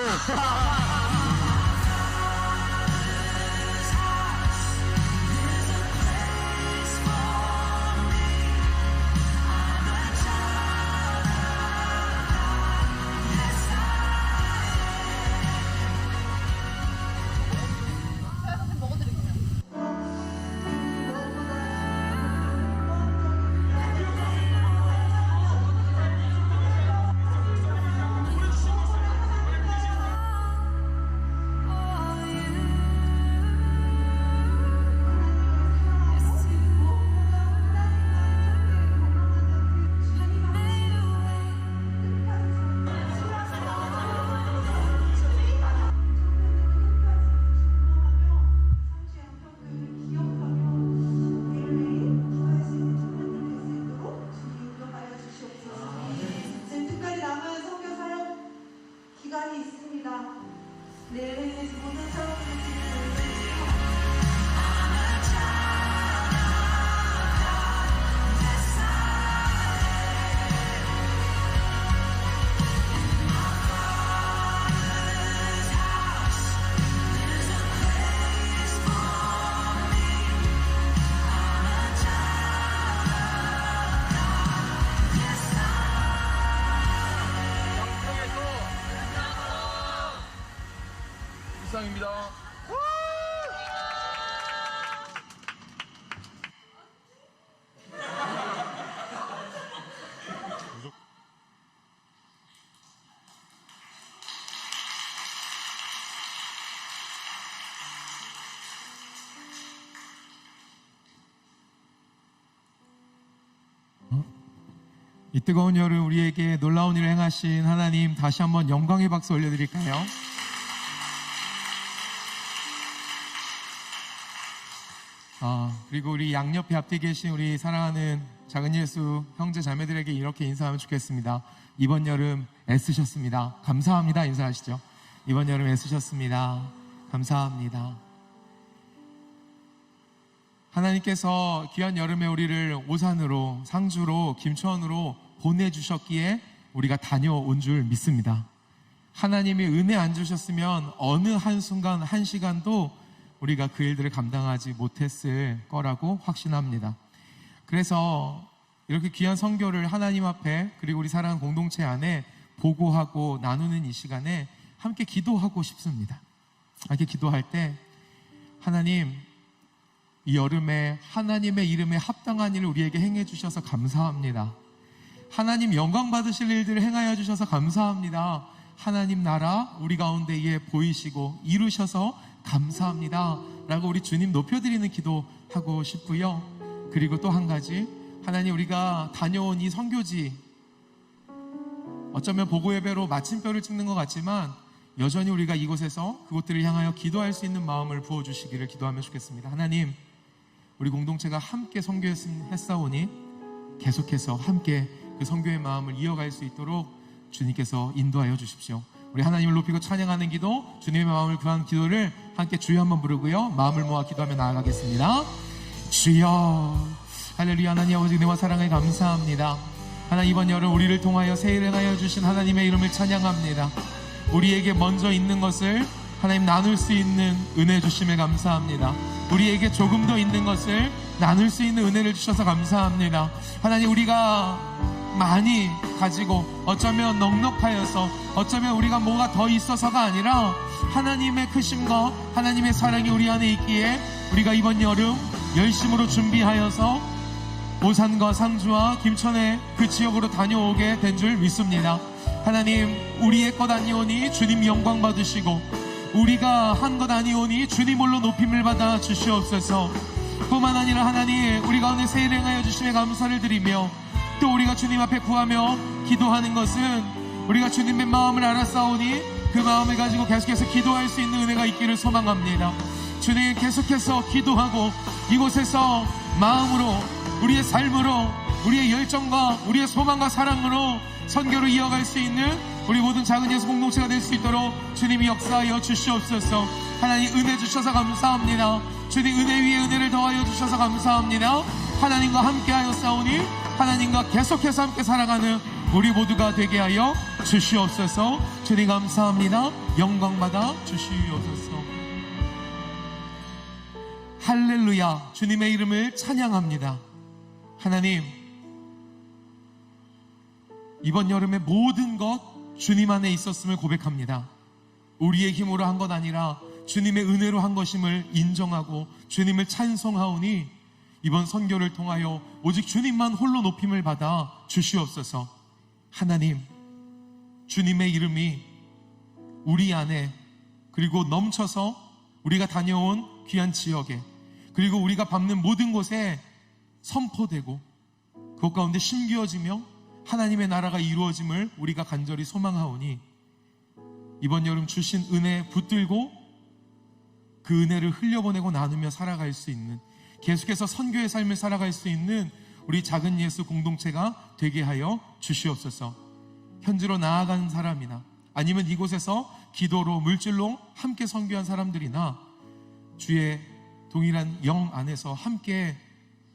이 뜨거운 여름 우리에게 놀라운 일을 행하신 하나님 다시 한번 영광의 박수 올려드릴까요? 그리고 우리 양옆에 앞에 계신 우리 사랑하는 작은 예수 형제 자매들에게 이렇게 인사하면 좋겠습니다. 이번 여름 애쓰셨습니다. 감사합니다. 인사하시죠. 이번 여름 애쓰셨습니다. 감사합니다. 하나님께서 귀한 여름에 우리를 오산으로, 상주로, 김천으로 보내주셨기에 우리가 다녀온 줄 믿습니다. 하나님이 은혜 안 주셨으면 어느 한순간, 한 시간도 우리가 그 일들을 감당하지 못했을 거라고 확신합니다. 그래서 이렇게 귀한 선교를 하나님 앞에 그리고 우리 사랑하는 공동체 안에 보고하고 나누는 이 시간에 함께 기도하고 싶습니다. 함께 기도할 때 하나님, 이 여름에 하나님의 이름에 합당한 일을 우리에게 행해 주셔서 감사합니다. 하나님 영광 받으실 일들을 행하여 주셔서 감사합니다. 하나님 나라 우리 가운데에 보이시고 이루셔서 감사합니다 라고 우리 주님 높여드리는 기도하고 싶고요. 그리고 또 한 가지, 하나님 우리가 다녀온 이 선교지 어쩌면 보고예배로 마침표를 찍는 것 같지만 여전히 우리가 이곳에서 그곳들을 향하여 기도할 수 있는 마음을 부어주시기를 기도하면 좋겠습니다. 하나님, 우리 공동체가 함께 선교했사오니 계속해서 함께 그 선교의 마음을 이어갈 수 있도록 주님께서 인도하여 주십시오. 우리 하나님을 높이고 찬양하는 기도, 주님의 마음을 구한 기도를 함께 주여 한번 부르고요, 마음을 모아 기도하며 나아가겠습니다. 주여, 할렐루야. 하나님 아버지 은혜와 사랑에 감사합니다. 하나님 이번 여름 우리를 통하여 새 일을 행하여 주신 하나님의 이름을 찬양합니다. 우리에게 먼저 있는 것을 하나님 나눌 수 있는 은혜 주심에 감사합니다. 우리에게 조금 더 있는 것을 나눌 수 있는 은혜를 주셔서 감사합니다. 하나님 우리가 많이 가지고 어쩌면 넉넉하여서 어쩌면 우리가 뭐가 더 있어서가 아니라 하나님의 크심과 하나님의 사랑이 우리 안에 있기에 우리가 이번 여름 열심으로 준비하여서 오산과 상주와 김천의 그 지역으로 다녀오게 된 줄 믿습니다. 하나님 우리의 것 아니오니 주님 영광 받으시고 우리가 한 것 아니오니 주님 홀로 높임을 받아 주시옵소서. 뿐만 아니라 하나님 우리 가운데 새 일 행하여 주심에 감사를 드리며 또 우리가 주님 앞에 구하며 기도하는 것은 우리가 주님의 마음을 알았사오니 그 마음을 가지고 계속해서 기도할 수 있는 은혜가 있기를 소망합니다. 주님 계속해서 기도하고 이곳에서 마음으로 우리의 삶으로 우리의 열정과 우리의 소망과 사랑으로 선교를 이어갈 수 있는 우리 모든 작은 예수 공동체가 될 수 있도록 주님이 역사하여 주시옵소서. 하나님 은혜 주셔서 감사합니다. 주님 은혜 위에 은혜를 더하여 주셔서 감사합니다. 하나님과 함께하여 싸우니 하나님과 계속해서 함께 살아가는 우리 모두가 되게 하여 주시옵소서. 주님 감사합니다. 영광 받아 주시옵소서. 할렐루야. 주님의 이름을 찬양합니다. 하나님 이번 여름의 모든 것 주님 안에 있었음을 고백합니다. 우리의 힘으로 한 것 아니라 주님의 은혜로 한 것임을 인정하고 주님을 찬송하오니 이번 선교를 통하여 오직 주님만 홀로 높임을 받아 주시옵소서. 하나님 주님의 이름이 우리 안에 그리고 넘쳐서 우리가 다녀온 귀한 지역에 그리고 우리가 밟는 모든 곳에 선포되고 그것 가운데 심기어지며 하나님의 나라가 이루어짐을 우리가 간절히 소망하오니 이번 여름 주신 은혜 붙들고 그 은혜를 흘려보내고 나누며 살아갈 수 있는 계속해서 선교의 삶을 살아갈 수 있는 우리 작은 예수 공동체가 되게 하여 주시옵소서. 현지로 나아간 사람이나 아니면 이곳에서 기도로 물질로 함께 선교한 사람들이나 주의 동일한 영 안에서 함께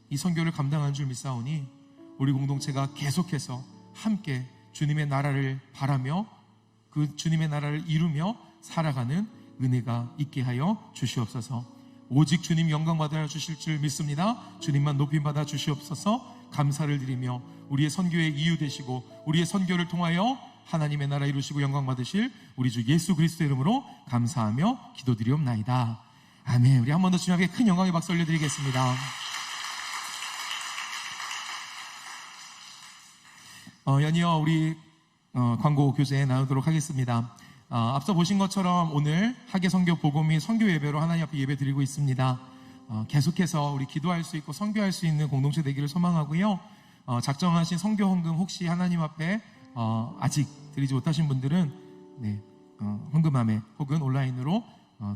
이 선교를 감당한 줄 믿사오니 우리 공동체가 계속해서 함께 주님의 나라를 바라며 그 주님의 나라를 이루며 살아가는 은혜가 있게 하여 주시옵소서. 오직 주님 영광 받아 주실 줄 믿습니다. 주님만 높임 받아 주시옵소서. 감사를 드리며 우리의 선교의 이유 되시고 우리의 선교를 통하여 하나님의 나라 이루시고 영광 받으실 우리 주 예수 그리스도 이름으로 감사하며 기도드리옵나이다. 아멘. 우리 한 번 더 주님 앞에 큰 영광의 박수 올려드리겠습니다. 연이어 우리 광고 교제 나누도록 하겠습니다. 앞서 보신 것처럼 오늘 학예 선교 보고 및 선교 예배로 하나님 앞에 예배 드리고 있습니다. 계속해서 우리 기도할 수 있고 선교할 수 있는 공동체 되기를 소망하고요. 작정하신 선교 헌금 혹시 하나님 앞에 아직 드리지 못하신 분들은 네, 헌금함에 혹은 온라인으로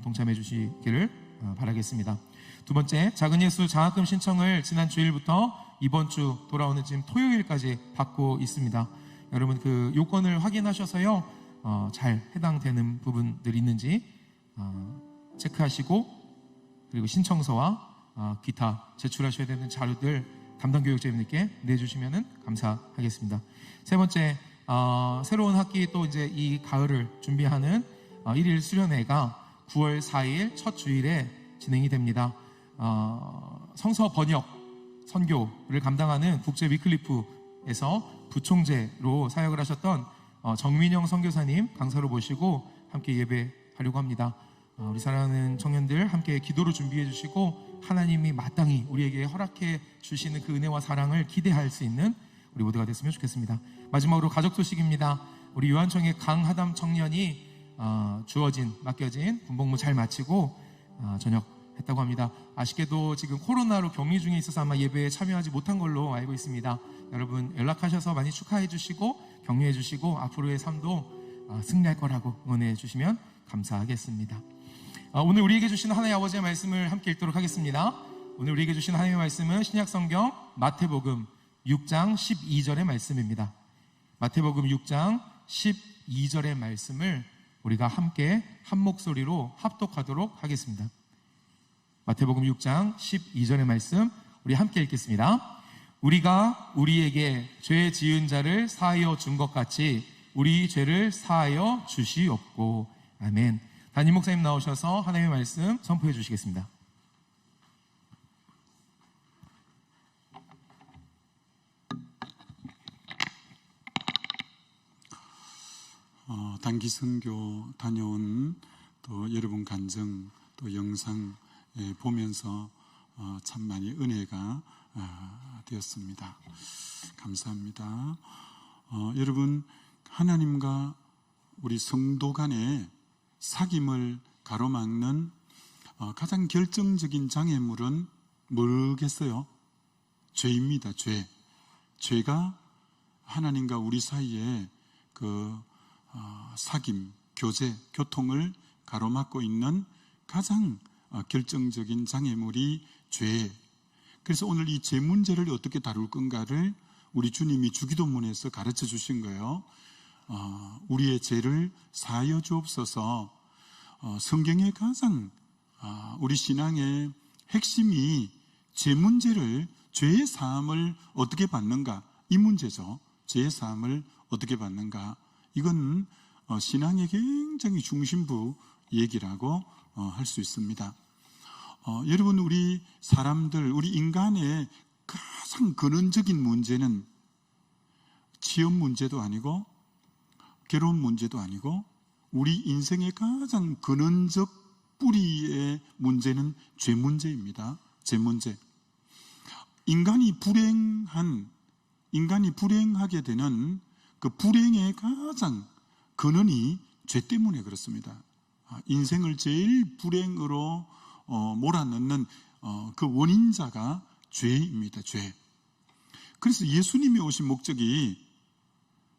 동참해 주시기를 바라겠습니다. 두 번째, 작은 예수 장학금 신청을 지난 주일부터 이번 주 돌아오는 지금 토요일까지 받고 있습니다. 여러분 그 요건을 확인하셔서요, 잘 해당되는 부분들이 있는지 체크하시고, 그리고 신청서와 기타 제출하셔야 되는 자료들 담당 교육자님들께 내주시면 감사하겠습니다. 세 번째, 새로운 학기 또 이제 이 가을을 준비하는 1일 수련회가 9월 4일 첫 주일에 진행이 됩니다. 성서 번역 선교를 감당하는 국제 위클리프에서 부총재로 사역을 하셨던 정민영 선교사님 강사로 모시고 함께 예배하려고 합니다. 우리 사랑하는 청년들 함께 기도로 준비해 주시고, 하나님이 마땅히 우리에게 허락해 주시는 그 은혜와 사랑을 기대할 수 있는 우리 모두가 됐으면 좋겠습니다. 마지막으로 가족 소식입니다. 우리 유한청의 강하담 청년이 맡겨진 군복무 잘 마치고 전역했다고 합니다. 아쉽게도 지금 코로나로 격리 중에 있어서 아마 예배에 참여하지 못한 걸로 알고 있습니다. 여러분 연락하셔서 많이 축하해 주시고 격려해 주시고 앞으로의 삶도 승리할 거라고 응원해 주시면 감사하겠습니다. 오늘 우리에게 주시는 하나님의 아버지의 말씀을 함께 읽도록 하겠습니다. 오늘 우리에게 주시는 하나님의 말씀은 신약성경 마태복음 6장 12절의 말씀입니다. 마태복음 6장 12절의 말씀을 우리가 함께 한 목소리로 합독하도록 하겠습니다. 마태복음 6장 12절의 말씀 우리 함께 읽겠습니다. 우리가 우리에게 죄 지은 자를 사하여 준 것 같이 우리 죄를 사하여 주시옵고. 아멘. 담임 목사님 나오셔서 하나님의 말씀 선포해 주시겠습니다. 단기 선교 다녀온 또 여러분 간증 또 영상 보면서 참 많이 은혜가 되었습니다. 감사합니다. 여러분, 하나님과 우리 성도 간의 사귐을 가로막는 가장 결정적인 장애물은 뭐겠어요? 죄입니다. 죄가 하나님과 우리 사이에 그 사귐, 교제, 교통을 가로막고 있는 가장 결정적인 장애물이 죄. 그래서 오늘 이 죄 문제를 어떻게 다룰 건가를 우리 주님이 주기도문에서 가르쳐 주신 거예요. 우리의 죄를 사하여 주옵소서. 성경의 가장 우리 신앙의 핵심이 죄 문제를, 죄의 사함을 어떻게 받는가, 이 문제죠. 죄의 사함을 어떻게 받는가. 이건 신앙의 굉장히 중심부 얘기라고 할 수 있습니다. 여러분, 우리 사람들, 우리 인간의 가장 근원적인 문제는 취업 문제도 아니고 괴로운 문제도 아니고 우리 인생의 가장 근원적 뿌리의 문제는 죄 문제입니다. 죄 문제. 인간이 불행하게 되는 그 불행의 가장 근원이 죄 때문에 그렇습니다. 인생을 제일 불행으로 몰아넣는 그 원인자가 죄입니다. 죄. 그래서 예수님이 오신 목적이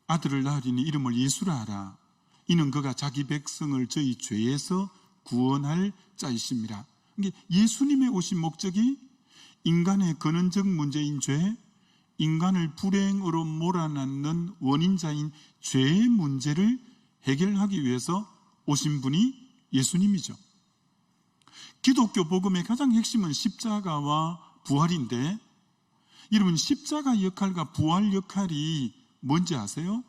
아들을 낳으리니 이름을 예수라 하라. 이는 그가 자기 백성을 저희 죄에서 구원할 자이십니다. 예수님의 오신 목적이 인간의 근원적 문제인 죄, 인간을 불행으로 몰아넣는 원인자인 죄의 문제를 해결하기 위해서 오신 분이 예수님이죠. 기독교 복음의 가장 핵심은 십자가와 부활인데, 여러분 십자가 역할과 부활 역할이 뭔지 아세요?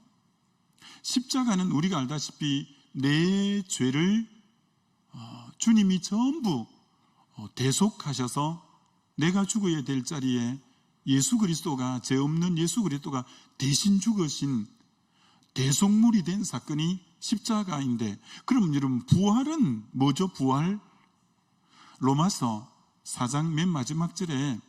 십자가는 우리가 알다시피 내 죄를 주님이 전부 대속하셔서 내가 죽어야 될 자리에 예수 그리스도가, 죄 없는 예수 그리스도가 대신 죽으신 대속물이 된 사건이 십자가인데, 그럼 여러분 부활은 뭐죠? 부활? 로마서 4장 맨 마지막 절에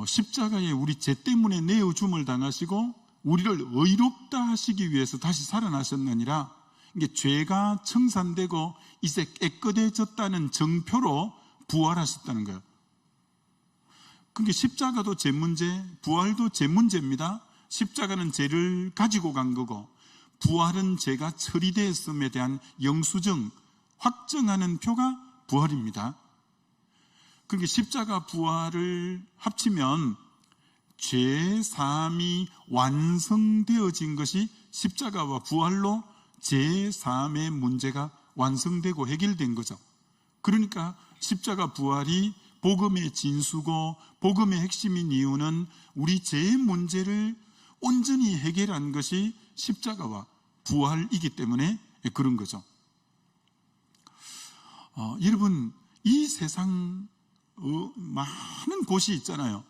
십자가에 우리 죄 때문에 내어줌을 당하시고 우리를 의롭다 하시기 위해서 다시 살아나셨느니라. 이게 죄가 청산되고 이제 깨끗해졌다는 정표로 부활하셨다는 거예요. 그러니까 십자가도 죄 문제, 부활도 죄 문제입니다. 십자가는 죄를 가지고 간 거고 부활은 죄가 처리되었음에 대한 영수증, 확정하는 표가 부활입니다. 그러니까 십자가 부활을 합치면 죄 사함이 완성되어진 것이 십자가와 부활로 죄 사함의 문제가 완성되고 해결된 거죠. 그러니까 십자가 부활이 복음의 진수고 복음의 핵심인 이유는 우리 죄의 문제를 온전히 해결한 것이 십자가와 부활이기 때문에 그런 거죠. 여러분, 이 세상 많은 곳이 있잖아요.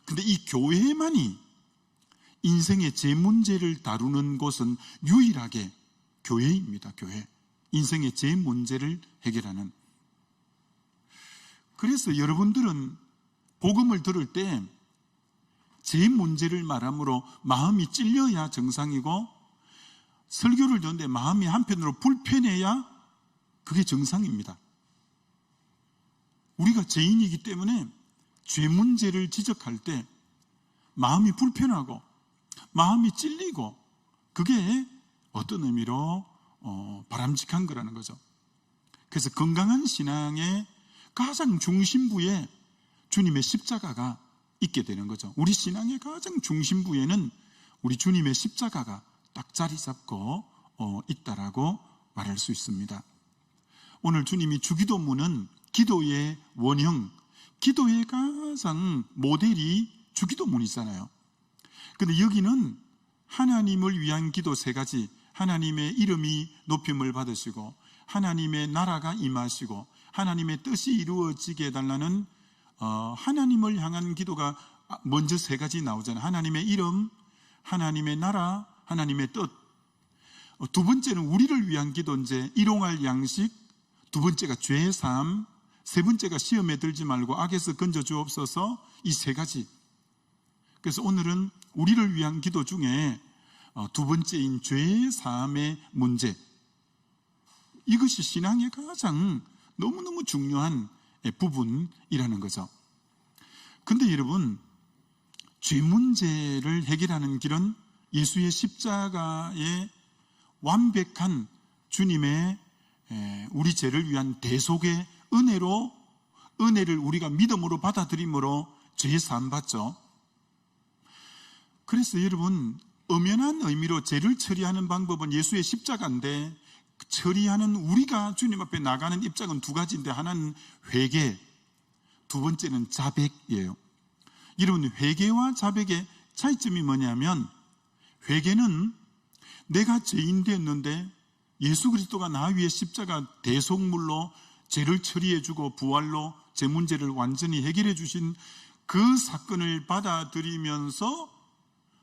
근데 이 교회만이 인생의 죄 문제를 다루는 곳은 유일하게 교회입니다. 교회. 인생의 죄 문제를 해결하는. 그래서 여러분들은 복음을 들을 때 제 문제를 말함으로 마음이 찔려야 정상이고 설교를 듣는데 마음이 한편으로 불편해야 그게 정상입니다. 우리가 죄인이기 때문에 죄 문제를 지적할 때 마음이 불편하고 마음이 찔리고 그게 어떤 의미로 바람직한 거라는 거죠. 그래서 건강한 신앙의 가장 중심부에 주님의 십자가가 있게 되는 거죠. 우리 신앙의 가장 중심부에는 우리 주님의 십자가가 딱 자리 잡고 있다라고 말할 수 있습니다. 오늘 주님이 주기도문은 기도의 원형, 기도의 가장 모델이 주기도문이잖아요. 근데 여기는 하나님을 위한 기도 3가지, 하나님의 이름이 높임을 받으시고 하나님의 나라가 임하시고 하나님의 뜻이 이루어지게 해달라는 하나님을 향한 기도가 먼저 3가지 나오잖아요. 하나님의 이름, 하나님의 나라, 하나님의 뜻. 두 번째는 우리를 위한 기도인데 일용할 양식, 두 번째가 죄 사함, 세 번째가 시험에 들지 말고 악에서 건져 주옵소서. 이 3가지. 그래서 오늘은 우리를 위한 기도 중에 두 번째인 죄 사함의 문제, 이것이 신앙의 가장 너무너무 중요한 부분이라는 거죠. 근데 여러분, 죄 문제를 해결하는 길은 예수의 십자가의 완벽한 주님의 우리 죄를 위한 대속의 은혜로, 은혜를 우리가 믿음으로 받아들임으로 죄 사함 받죠. 그래서 여러분, 엄연한 의미로 죄를 처리하는 방법은 예수의 십자가인데 처리하는 우리가 주님 앞에 나가는 입장은 2가지인데 하나는 회개, 두 번째는 자백이에요. 여러분, 회개와 자백의 차이점이 뭐냐면 회개는 내가 죄인 되었는데 예수 그리스도가 나 위에 십자가 대속물로 죄를 처리해주고 부활로 제 문제를 완전히 해결해 주신 그 사건을 받아들이면서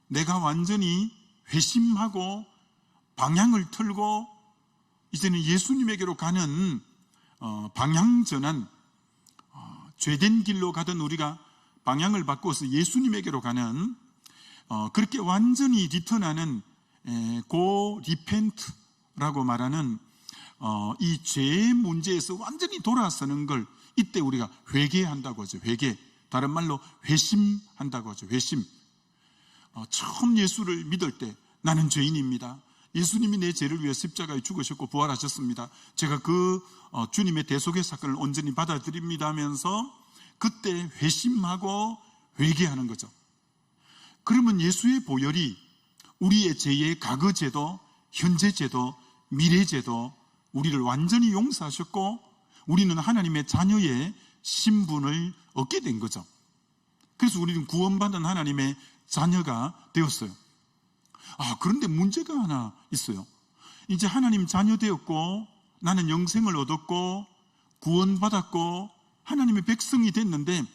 내가 완전히 회심하고 방향을 틀고 이제는 예수님에게로 가는 방향전환, 죄된 길로 가던 우리가 방향을 바꿔서 예수님에게로 가는 그렇게 완전히 리턴하는 고 리펜트라고 말하는 이 죄의 문제에서 완전히 돌아서는 걸 이때 우리가 회개한다고 하죠. 회개, 다른 말로 회심한다고 하죠. 회심. 처음 예수를 믿을 때 나는 죄인입니다. 예수님이 내 죄를 위해 십자가에 죽으셨고 부활하셨습니다. 제가 그 주님의 대속의 사건을 온전히 받아들입니다 하면서 그때 회심하고 회개하는 거죠. 그러면 예수의 보혈이 우리의 죄의 과거 죄도, 현재 죄도, 미래 죄도 우리를 완전히 용서하셨고 우리는 하나님의 자녀의 신분을 얻게 된 거죠. 그래서 우리는 구원받은 하나님의 자녀가 되었어요. 그런데 문제가 하나 있어요. 이제 하나님 자녀 되었고 나는 영생을 얻었고 구원받았고 하나님의 백성이 됐는데,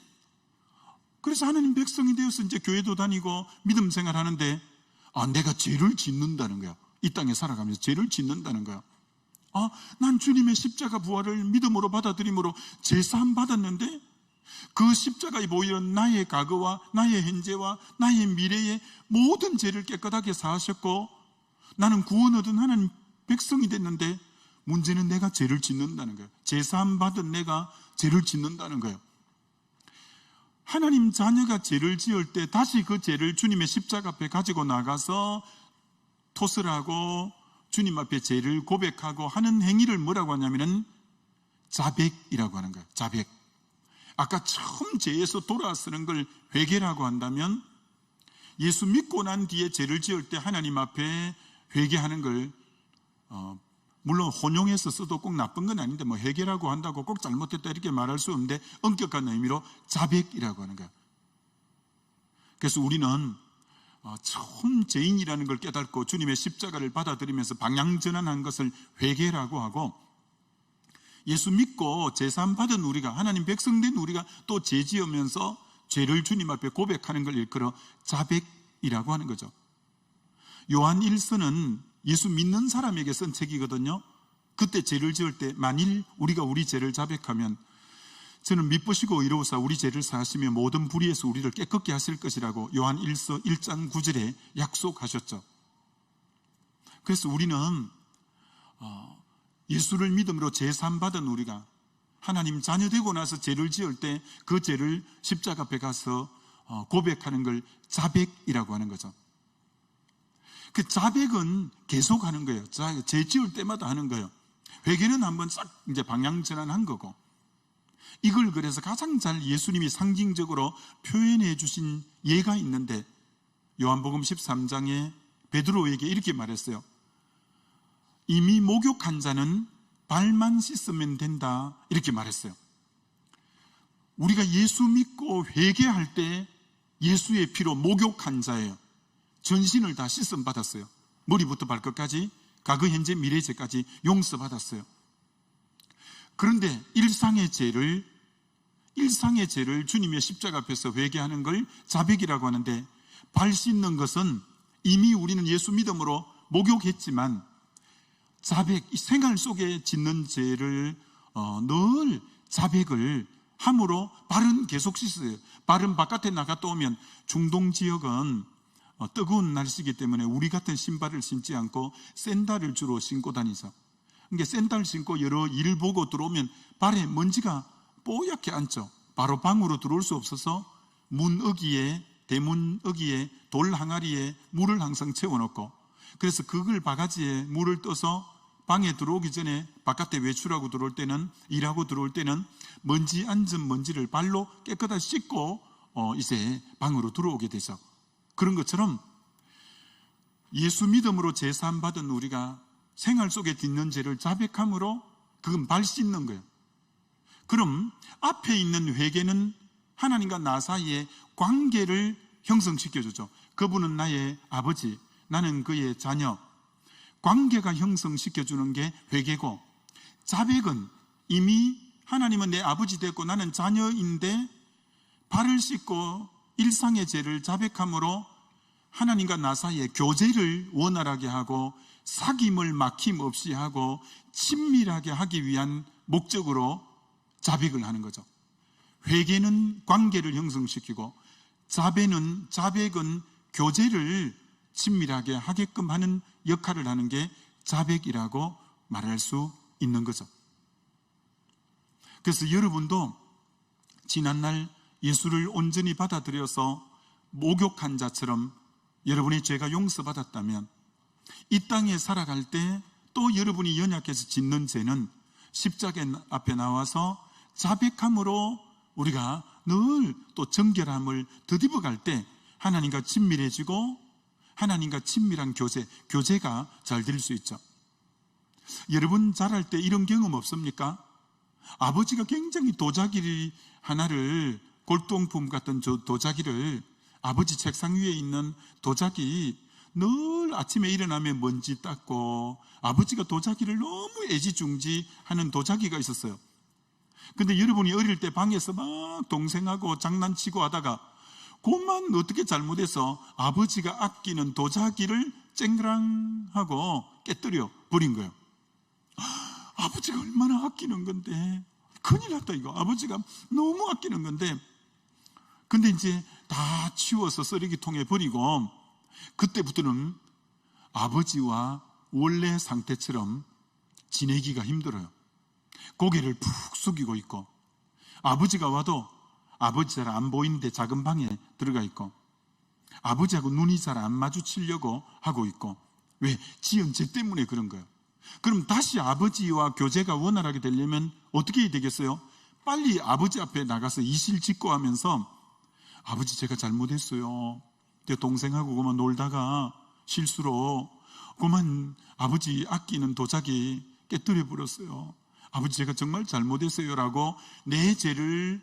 그래서 하나님 백성이 되어서 이제 교회도 다니고 믿음 생활하는데 내가 죄를 짓는다는 거야. 이 땅에 살아가면서 죄를 짓는다는 거야. 난 주님의 십자가 부활을 믿음으로 받아들임으로 죄사함 받았는데 그 십자가의 보혈은 나의 과거와 나의 현재와 나의 미래의 모든 죄를 깨끗하게 사하셨고 나는 구원 얻은 하나님 백성이 됐는데 문제는 내가 죄를 짓는다는 거예요. 죄사함 받은 내가 죄를 짓는다는 거예요. 하나님 자녀가 죄를 지을 때 다시 그 죄를 주님의 십자가 앞에 가지고 나가서 토스를 하고 주님 앞에 죄를 고백하고 하는 행위를 뭐라고 하냐면은 자백이라고 하는 거예요. 자백. 아까 처음 죄에서 돌아서는 걸 회개라고 한다면, 예수 믿고 난 뒤에 죄를 지을 때 하나님 앞에 회개하는 걸 물론 혼용해서 써도 꼭 나쁜 건 아닌데, 뭐 회개라고 한다고 꼭 잘못했다 이렇게 말할 수 없는데 엄격한 의미로 자백이라고 하는 거예요. 그래서 우리는 처음 죄인이라는 걸 깨닫고 주님의 십자가를 받아들이면서 방향 전환한 것을 회개라고 하고, 예수 믿고 제사함 받은 우리가, 하나님 백성된 우리가 또 죄 지으면서 죄를 주님 앞에 고백하는 걸 일컬어 자백이라고 하는 거죠. 요한 1서는 예수 믿는 사람에게 쓴 책이거든요. 그때 죄를 지을 때 만일 우리가 우리 죄를 자백하면 저는 미쁘시고 의로우사 우리 죄를 사하시며 모든 불의에서 우리를 깨끗게 하실 것이라고 요한 1서 1장 9절에 약속하셨죠. 그래서 우리는 예수를 믿음으로 제사함 받은 우리가 하나님 자녀 되고 나서 죄를 지을 때 그 죄를 십자가 앞에 가서 고백하는 걸 자백이라고 하는 거죠. 그 자백은 계속 하는 거예요. 죄 지을 때마다 하는 거예요. 회개는 한번 싹 이제 방향 전환한 거고, 이걸 그래서 가장 잘 예수님이 상징적으로 표현해 주신 예가 있는데, 요한복음 13장에 베드로에게 이렇게 말했어요. 이미 목욕한 자는 발만 씻으면 된다, 이렇게 말했어요. 우리가 예수 믿고 회개할 때 예수의 피로 목욕한 자예요. 전신을 다 씻음 받았어요. 머리부터 발끝까지, 과거, 현재, 미래 죄까지 용서받았어요. 그런데 일상의 죄를 주님의 십자가 앞에서 회개하는 걸 자백이라고 하는데, 발 씻는 것은 이미 우리는 예수 믿음으로 목욕했지만 자백, 생활 속에 짓는 죄를 늘 자백을 함으로 발은 계속 씻어요. 발은 바깥에 나갔다 오면, 중동 지역은 뜨거운 날씨이기 때문에 우리 같은 신발을 신지 않고 샌들을 주로 신고 다니죠. 그러니까 샌들 신고 여러 일 보고 들어오면 발에 먼지가 뽀얗게 앉죠. 바로 방으로 들어올 수 없어서 문어기에, 대문어기에, 돌 항아리에 물을 항상 채워놓고, 그래서 그걸 바가지에 물을 떠서 방에 들어오기 전에 바깥에 외출하고 들어올 때는, 일하고 들어올 때는 먼지 앉은 먼지를 발로 깨끗하게 씻고 이제 방으로 들어오게 되죠. 그런 것처럼 예수 믿음으로 제사함 받은 우리가 생활 속에 짓는 죄를 자백함으로 그건 발 씻는 거예요. 그럼 앞에 있는 회개는 하나님과 나 사이의 관계를 형성시켜주죠. 그분은 나의 아버지, 나는 그의 자녀, 관계가 형성시켜주는 게 회개고, 자백은 이미 하나님은 내 아버지 됐고 나는 자녀인데 발을 씻고 일상의 죄를 자백함으로 하나님과 나 사이의 교제를 원활하게 하고 사귐을 막힘없이 하고 친밀하게 하기 위한 목적으로 자백을 하는 거죠. 회개는 관계를 형성시키고 자백은 교제를 친밀하게 하게끔 하는 역할을 하는 게 자백이라고 말할 수 있는 거죠. 그래서 여러분도 지난날 예수를 온전히 받아들여서 목욕한 자처럼 여러분의 죄가 용서받았다면, 이 땅에 살아갈 때 또 여러분이 연약해서 짓는 죄는 십자가 앞에 나와서 자백함으로 우리가 늘 또 정결함을 더디어 갈 때 하나님과 친밀해지고 하나님과 친밀한 교제가 잘 될 수 있죠. 여러분 자랄 때 이런 경험 없습니까? 아버지가 굉장히 도자기 하나를, 골동품 같은 도자기를, 아버지 책상 위에 있는 도자기 늘 아침에 일어나면 먼지 닦고, 아버지가 도자기를 너무 애지중지하는 도자기가 있었어요. 근데 여러분이 어릴 때 방에서 막 동생하고 장난치고 하다가 그만 어떻게 잘못해서 아버지가 아끼는 도자기를 쨍그랑 하고 깨뜨려 버린 거예요. 아버지가 얼마나 아끼는 건데, 큰일 났다 이거. 아버지가 너무 아끼는 건데, 근데 이제 다 치워서 쓰레기통에 버리고, 그때부터는 아버지와 원래 상태처럼 지내기가 힘들어요. 고개를 푹 숙이고 있고, 아버지가 와도 아버지 잘 안 보이는데 작은 방에 들어가 있고, 아버지하고 눈이 잘 안 마주치려고 하고 있고, 왜? 지은 죄 때문에 그런 거예요. 그럼 다시 아버지와 교제가 원활하게 되려면 어떻게 해야 되겠어요? 빨리 아버지 앞에 나가서 이실직고하면서, 아버지 제가 잘못했어요. 내 동생하고 그만 놀다가 실수로 그만 아버지 아끼는 도자기 깨뜨려 버렸어요. 아버지 제가 정말 잘못했어요 라고 내 죄를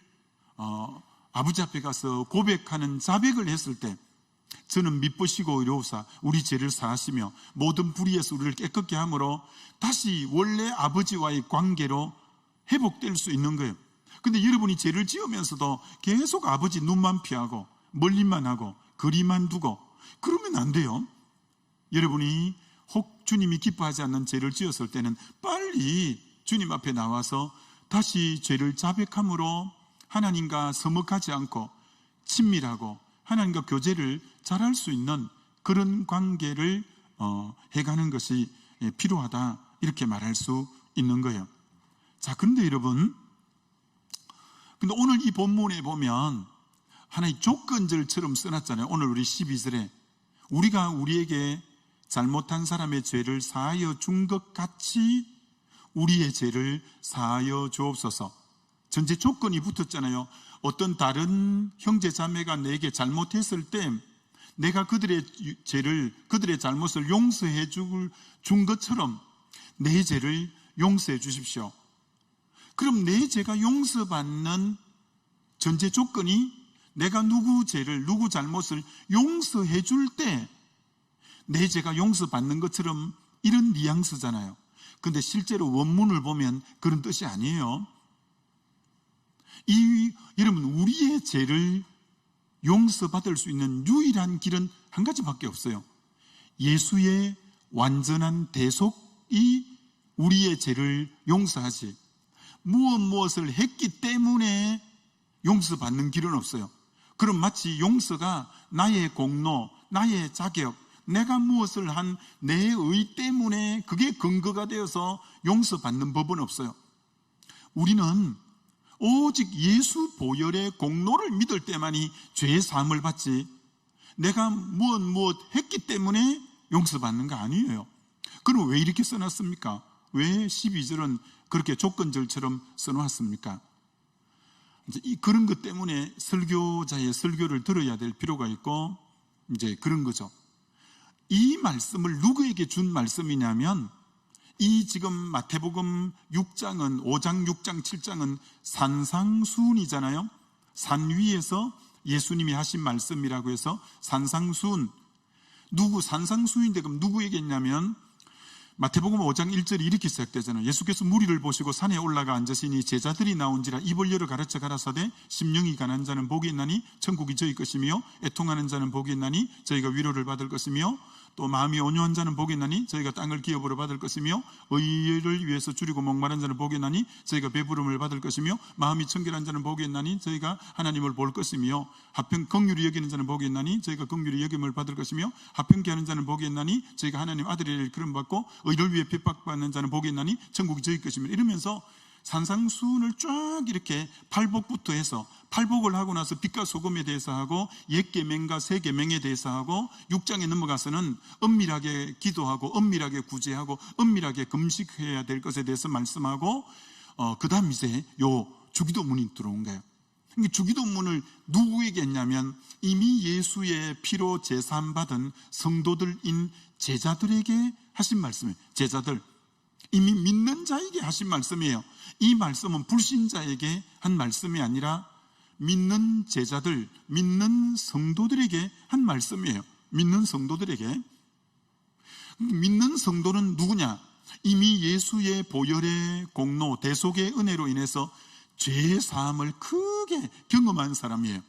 아버지 앞에 가서 고백하는 자백을 했을 때, 저는 미쁘시고 의로우사 우리 죄를 사하시며 모든 불의에서 우리를 깨끗게 함으로 다시 원래 아버지와의 관계로 회복될 수 있는 거예요. 근데 여러분이 죄를 지으면서도 계속 아버지 눈만 피하고 멀리만 하고 거리만 두고 그러면 안 돼요. 여러분이 혹 주님이 기뻐하지 않는 죄를 지었을 때는 빨리 주님 앞에 나와서 다시 죄를 자백함으로 하나님과 서먹하지 않고 친밀하고 하나님과 교제를 잘할 수 있는 그런 관계를 해가는 것이 필요하다, 이렇게 말할 수 있는 거예요. 자, 그런데 여러분, 근데 오늘 이 본문에 보면 하나의 조건절처럼 써놨잖아요. 오늘 우리 12절에 우리가 우리에게 잘못한 사람의 죄를 사하여 준 것 같이 우리의 죄를 사하여 주옵소서. 전제 조건이 붙었잖아요. 어떤 다른 형제 자매가 내게 잘못했을 때 내가 그들의 죄를, 그들의 잘못을 용서해 준 것처럼 내 죄를 용서해 주십시오. 그럼 내 죄가 용서받는 전제 조건이 내가 누구 죄를, 누구 잘못을 용서해 줄 때 내 죄가 용서받는 것처럼, 이런 뉘앙스잖아요. 근데 실제로 원문을 보면 그런 뜻이 아니에요. 여러분, 우리의 죄를 용서받을 수 있는 유일한 길은 한 가지밖에 없어요. 예수의 완전한 대속이 우리의 죄를 용서하지, 무엇을 했기 때문에 용서받는 길은 없어요. 그럼 마치 용서가 나의 공로, 나의 자격, 내가 무엇을 한 내 의 때문에 그게 근거가 되어서 용서받는 법은 없어요. 우리는 오직 예수 보혈의 공로를 믿을 때만이 죄의 사함을 받지, 내가 무엇 했기 때문에 용서받는 거 아니에요. 그럼 왜 이렇게 써놨습니까? 왜 12절은 그렇게 조건절처럼 써놓았습니까? 이제 그런 것 때문에 설교자의 설교를 들어야 될 필요가 있고, 이제 그런 거죠. 이 말씀을 누구에게 준 말씀이냐면, 이 지금 마태복음 6장은 5장, 6장, 7장은 산상수훈이잖아요. 산 위에서 예수님이 하신 말씀이라고 해서 산상수훈. 산상수훈인데 그럼 누구에게 했냐면, 마태복음 5장 1절이 이렇게 시작되잖아요. 예수께서 무리를 보시고 산에 올라가 앉으시니 제자들이 나온지라 입을 열어 가르쳐 가라사대 심령이 가난한 자는 복이 있나니 천국이 저희 것이며 애통하는 자는 복이 있나니 저희가 위로를 받을 것이며 또 마음이 온유한 자는 복이 있나니 저희가 땅을 기업으로 받을 것이며 의를 위해서 줄이고 목마른 자는 복이 있나니 저희가 배부름을 받을 것이며 마음이 청결한 자는 복이 있나니 저희가 하나님을 볼 것이며 하평 긍휼히 여기는 자는 복이 있나니 저희가 긍휼히 여김을 받을 것이며 하평케 하는 자는 복이 있나니 저희가 하나님 아들이라 기름 받고 의를 위해 핍박받는 자는 복이 있나니 천국이 저희 것이며, 이러면서 산상수훈을 쫙 이렇게 팔복부터 해서, 팔복을 하고 나서 빛과 소금에 대해서 하고 10계명과 3계명에 대해서 하고 6장에 넘어가서는 엄밀하게 기도하고 엄밀하게 구제하고 엄밀하게 금식해야 될 것에 대해서 말씀하고, 그 다음 이제 요 주기도문이 들어온 거예요. 주기도문을 누구에게 했냐면 이미 예수의 피로 제사함 받은 성도들인 제자들에게 하신 말씀이에요. 제자들, 이미 믿는 자에게 하신 말씀이에요. 이 말씀은 불신자에게 한 말씀이 아니라 믿는 제자들, 믿는 성도들에게 한 말씀이에요. 믿는 성도들에게. 믿는 성도는 누구냐? 이미 예수의 보혈의 공로, 대속의 은혜로 인해서 죄의 사함을 크게 경험한 사람이에요.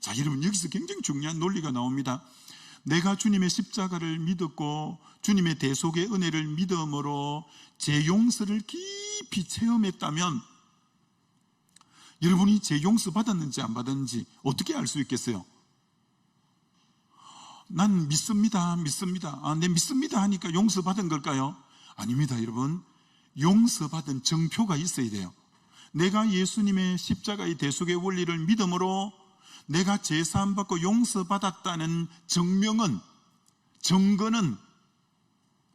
자, 여러분, 여기서 굉장히 중요한 논리가 나옵니다. 내가 주님의 십자가를 믿었고 주님의 대속의 은혜를 믿음으로 죄 용서를 깊이 체험했다면, 여러분이 죄 용서 받았는지 안 받았는지 어떻게 알 수 있겠어요? 난 믿습니다. 내 믿습니다 하니까 용서 받은 걸까요? 아닙니다, 여러분. 용서 받은 정표가 있어야 돼요. 내가 예수님의 십자가의 대속의 원리를 믿음으로 내가 제사함 받고 용서받았다는 증거는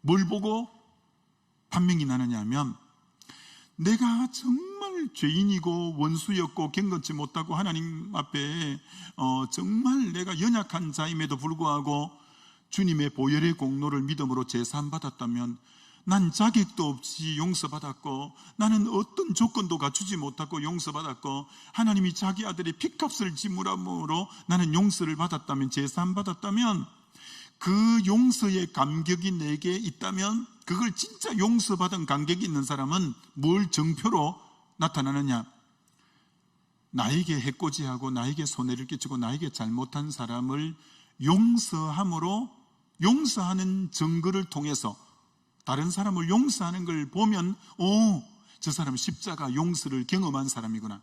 뭘 보고 판명이 나느냐 하면, 내가 정말 죄인이고 원수였고 경건치 못하고 하나님 앞에 정말 내가 연약한 자임에도 불구하고 주님의 보혈의 공로를 믿음으로 제사함 받았다면, 난 자격도 없이 용서받았고, 나는 어떤 조건도 갖추지 못하고 용서받았고, 하나님이 자기 아들의 피값을 지불함으로 나는 용서를 받았다면, 제사함 받았다면, 그 용서의 감격이 내게 있다면, 그걸 진짜 용서받은 감격이 있는 사람은 뭘 정표로 나타나느냐? 나에게 해코지하고 나에게 손해를 끼치고 나에게 잘못한 사람을 용서함으로, 용서하는 증거를 통해서 다른 사람을 용서하는 걸 보면, 저 사람 십자가 용서를 경험한 사람이구나.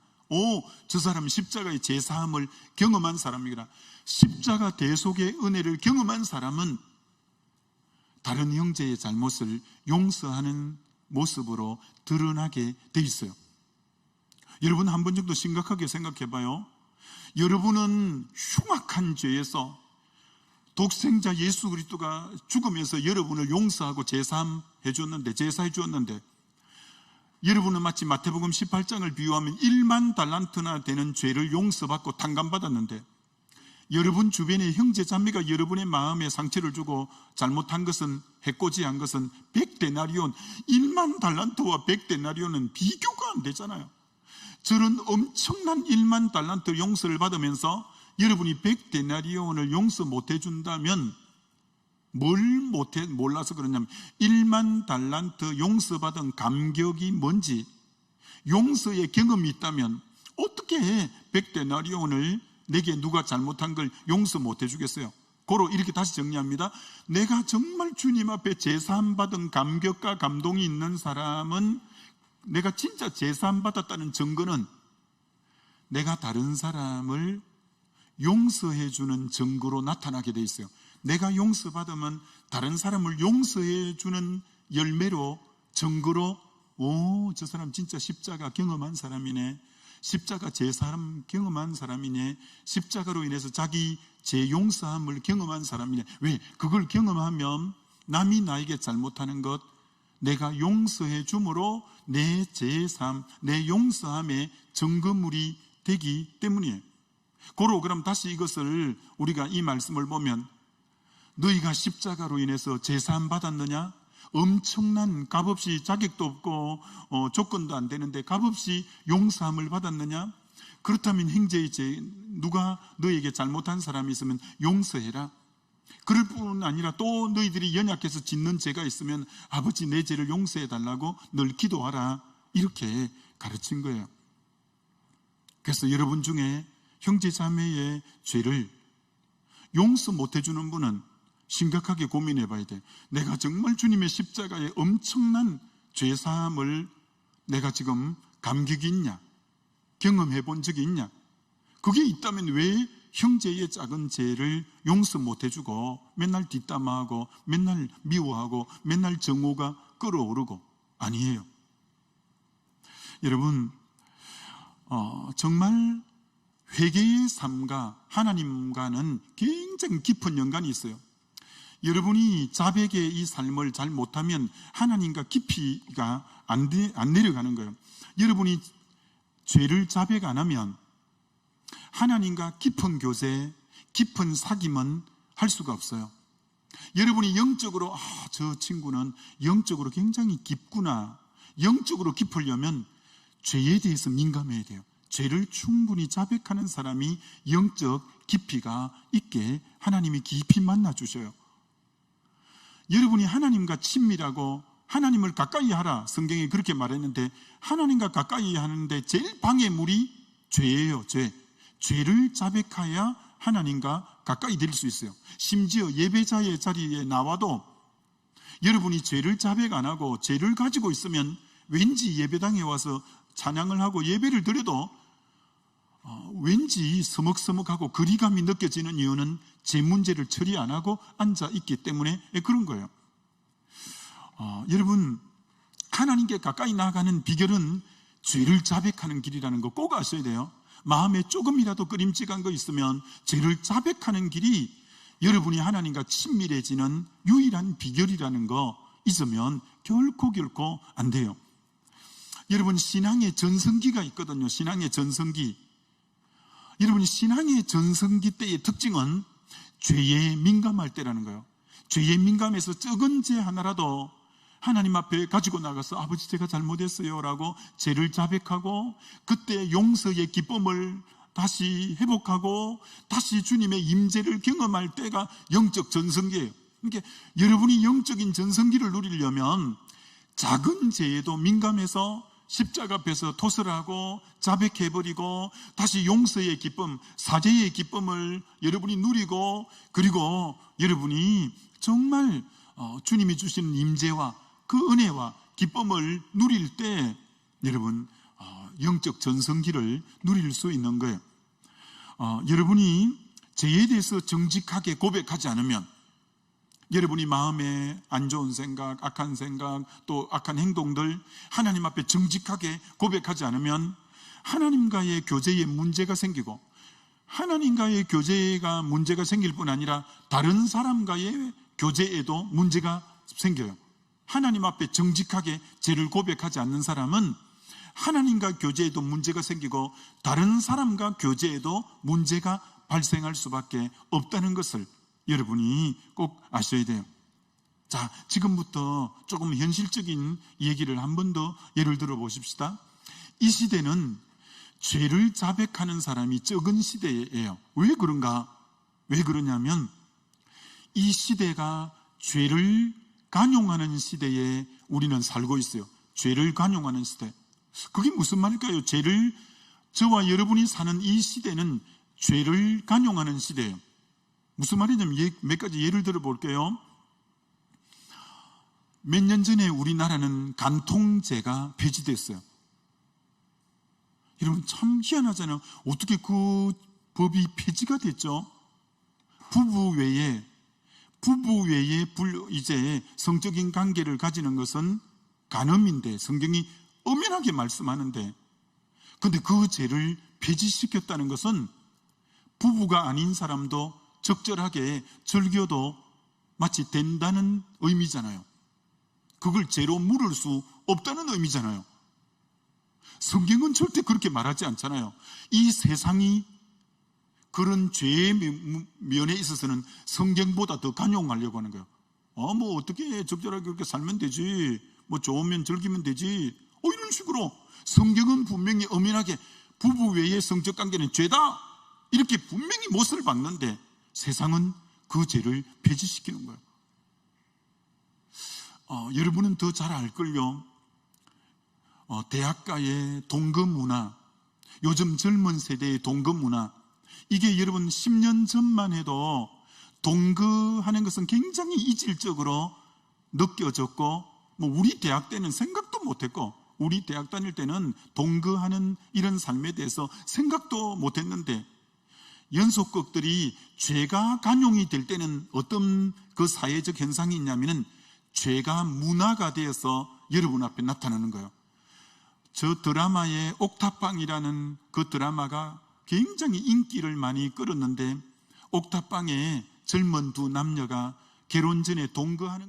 저 사람 십자가의 제사함을 경험한 사람이구나. 십자가 대속의 은혜를 경험한 사람은 다른 형제의 잘못을 용서하는 모습으로 드러나게 돼 있어요. 여러분, 한 번 정도 심각하게 생각해 봐요. 여러분은 흉악한 죄에서 독생자 예수 그리스도가 죽으면서 여러분을 용서하고 제사해 주었는데, 여러분은 마치 마태복음 18장을 비유하면 1만 달란트나 되는 죄를 용서받고 탕감받았는데, 여러분 주변의 형제 자매가 여러분의 마음에 상처를 주고 잘못한 것은, 해코지한 것은 100데나리온, 1만 달란트와 100데나리온은 비교가 안 되잖아요. 저런 엄청난 1만 달란트 용서를 받으면서 여러분이 100데나리온을 용서 못 해준다면 몰라서 그러냐면, 1만 달란트 용서받은 감격이 뭔지, 용서의 경험이 있다면 어떻게 100데나리온을 내게 누가 잘못한 걸 용서 못 해주겠어요? 고로 이렇게 다시 정리합니다. 내가 정말 주님 앞에 제사함 받은 감격과 감동이 있는 사람은, 내가 진짜 제사함 받았다는 증거는 내가 다른 사람을 용서해 주는 증거로 나타나게 돼 있어요. 내가 용서받으면 다른 사람을 용서해 주는 열매로, 증거로, 저 사람 진짜 십자가 경험한 사람이네, 십자가 제사함 경험한 사람이네, 십자가로 인해서 자기 죄 용서함을 경험한 사람이네. 왜? 그걸 경험하면 남이 나에게 잘못하는 것 내가 용서해 줌으로 내 제사함, 내 용서함의 증거물이 되기 때문이에요. 고로 그럼 다시 이것을, 우리가 이 말씀을 보면, 너희가 십자가로 인해서 제사함 받았느냐? 엄청난 값없이, 자격도 없고 조건도 안 되는데 값없이 용서함을 받았느냐? 그렇다면 형제의 죄, 누가 너에게 잘못한 사람이 있으면 용서해라. 그럴 뿐 아니라 또 너희들이 연약해서 짓는 죄가 있으면 아버지 내 죄를 용서해 달라고 늘 기도하라. 이렇게 가르친 거예요. 그래서 여러분 중에 형제 자매의 죄를 용서 못 해주는 분은 심각하게 고민해 봐야 돼. 내가 정말 주님의 십자가의 엄청난 죄사함을 내가 지금 감격이 있냐? 경험해 본 적이 있냐? 그게 있다면 왜 형제의 작은 죄를 용서 못 해주고 맨날 뒷담화하고 맨날 미워하고 맨날 정오가 끓어오르고? 아니에요. 여러분, 정말 회개의 삶과 하나님과는 굉장히 깊은 연관이 있어요. 여러분이 자백의 이 삶을 잘 못하면 하나님과 깊이가 안 내려가는 거예요. 여러분이 죄를 자백 안 하면 하나님과 깊은 교제, 깊은 사귐은 할 수가 없어요. 여러분이 영적으로 저 친구는 영적으로 굉장히 깊구나, 영적으로 깊으려면 죄에 대해서 민감해야 돼요. 죄를 충분히 자백하는 사람이 영적 깊이가 있게 하나님이 깊이 만나주셔요. 여러분이 하나님과 친밀하고 하나님을 가까이 하라, 성경이 그렇게 말했는데, 하나님과 가까이 하는데 제일 방해물이 죄예요. 죄를 자백해야 하나님과 가까이 될 수 있어요. 심지어 예배자의 자리에 나와도 여러분이 죄를 자백 안 하고 죄를 가지고 있으면 왠지 예배당에 와서 찬양을 하고 예배를 드려도 왠지 서먹서먹하고 거리감이 느껴지는 이유는 제 문제를 처리 안 하고 앉아 있기 때문에 그런 거예요. 여러분, 하나님께 가까이 나아가는 비결은 죄를 자백하는 길이라는 거 꼭 아셔야 돼요. 마음에 조금이라도 끄림직한 거 있으면 죄를 자백하는 길이 여러분이 하나님과 친밀해지는 유일한 비결이라는 거 잊으면 결코 안 돼요. 여러분, 신앙의 전성기가 있거든요. 신앙의 전성기. 여러분, 신앙의 전성기 때의 특징은 죄에 민감할 때라는 거예요. 죄에 민감해서 적은 죄 하나라도 하나님 앞에 가지고 나가서 아버지 제가 잘못했어요 라고 죄를 자백하고 그때 용서의 기쁨을 다시 회복하고 다시 주님의 임재를 경험할 때가 영적 전성기예요. 그러니까 여러분이 영적인 전성기를 누리려면 작은 죄에도 민감해서 십자가 앞에서 토설하고 자백해버리고 다시 용서의 기쁨, 사죄의 기쁨을 여러분이 누리고 그리고 여러분이 정말 주님이 주시는 임재와 그 은혜와 기쁨을 누릴 때 여러분 영적 전성기를 누릴 수 있는 거예요. 여러분이 죄에 대해서 정직하게 고백하지 않으면 여러분이 마음에 안 좋은 생각, 악한 생각, 또 악한 행동들 하나님 앞에 정직하게 고백하지 않으면 하나님과의 교제에 문제가 생기고 하나님과의 교제가 문제가 생길 뿐 아니라 다른 사람과의 교제에도 문제가 생겨요. 하나님 앞에 정직하게 죄를 고백하지 않는 사람은 하나님과 교제에도 문제가 생기고 다른 사람과 교제에도 문제가 발생할 수밖에 없다는 것을 여러분이 꼭 아셔야 돼요. 자, 지금부터 조금 현실적인 얘기를 한 번 더 예를 들어 보십시다. 이 시대는 죄를 자백하는 사람이 적은 시대예요. 왜 그런가? 왜 그러냐면 이 시대가 죄를 관용하는 시대에 우리는 살고 있어요. 죄를 관용하는 시대. 그게 무슨 말일까요? 저와 여러분이 사는 이 시대는 죄를 관용하는 시대예요. 무슨 말이냐면 몇 가지 예를 들어 볼게요. 몇 년 전에 우리나라는 간통죄가 폐지됐어요. 여러분 참 희한하잖아요. 어떻게 그 법이 폐지가 됐죠? 부부 외에 이제 성적인 관계를 가지는 것은 간음인데 성경이 엄연하게 말씀하는데 근데 그 죄를 폐지시켰다는 것은 부부가 아닌 사람도 적절하게 즐겨도 마치 된다는 의미잖아요. 그걸 죄로 물을 수 없다는 의미잖아요. 성경은 절대 그렇게 말하지 않잖아요. 이 세상이 그런 죄의 면에 있어서는 성경보다 더 관용하려고 하는 거예요. 뭐 어떻게 적절하게 그렇게 살면 되지, 뭐 좋으면 즐기면 되지, 이런 식으로 성경은 분명히 엄연하게 부부 외의 성적 관계는 죄다 이렇게 분명히 못을 박는데 세상은 그 죄를 폐지시키는 거예요. 여러분은 더 잘 알걸요. 대학가의 동거 문화, 요즘 젊은 세대의 동거 문화, 이게 여러분 10년 전만 해도 동거하는 것은 굉장히 이질적으로 느껴졌고 우리 대학 때는 생각도 못했고 우리 대학 다닐 때는 동거하는 이런 삶에 대해서 생각도 못했는데 연속극들이 죄가 관용이 될 때는 어떤 그 사회적 현상이 있냐면은 죄가 문화가 되어서 여러분 앞에 나타나는 거예요. 저 드라마의 옥탑방이라는 그 드라마가 굉장히 인기를 많이 끌었는데 옥탑방에 젊은 두 남녀가 결혼 전에 동거하는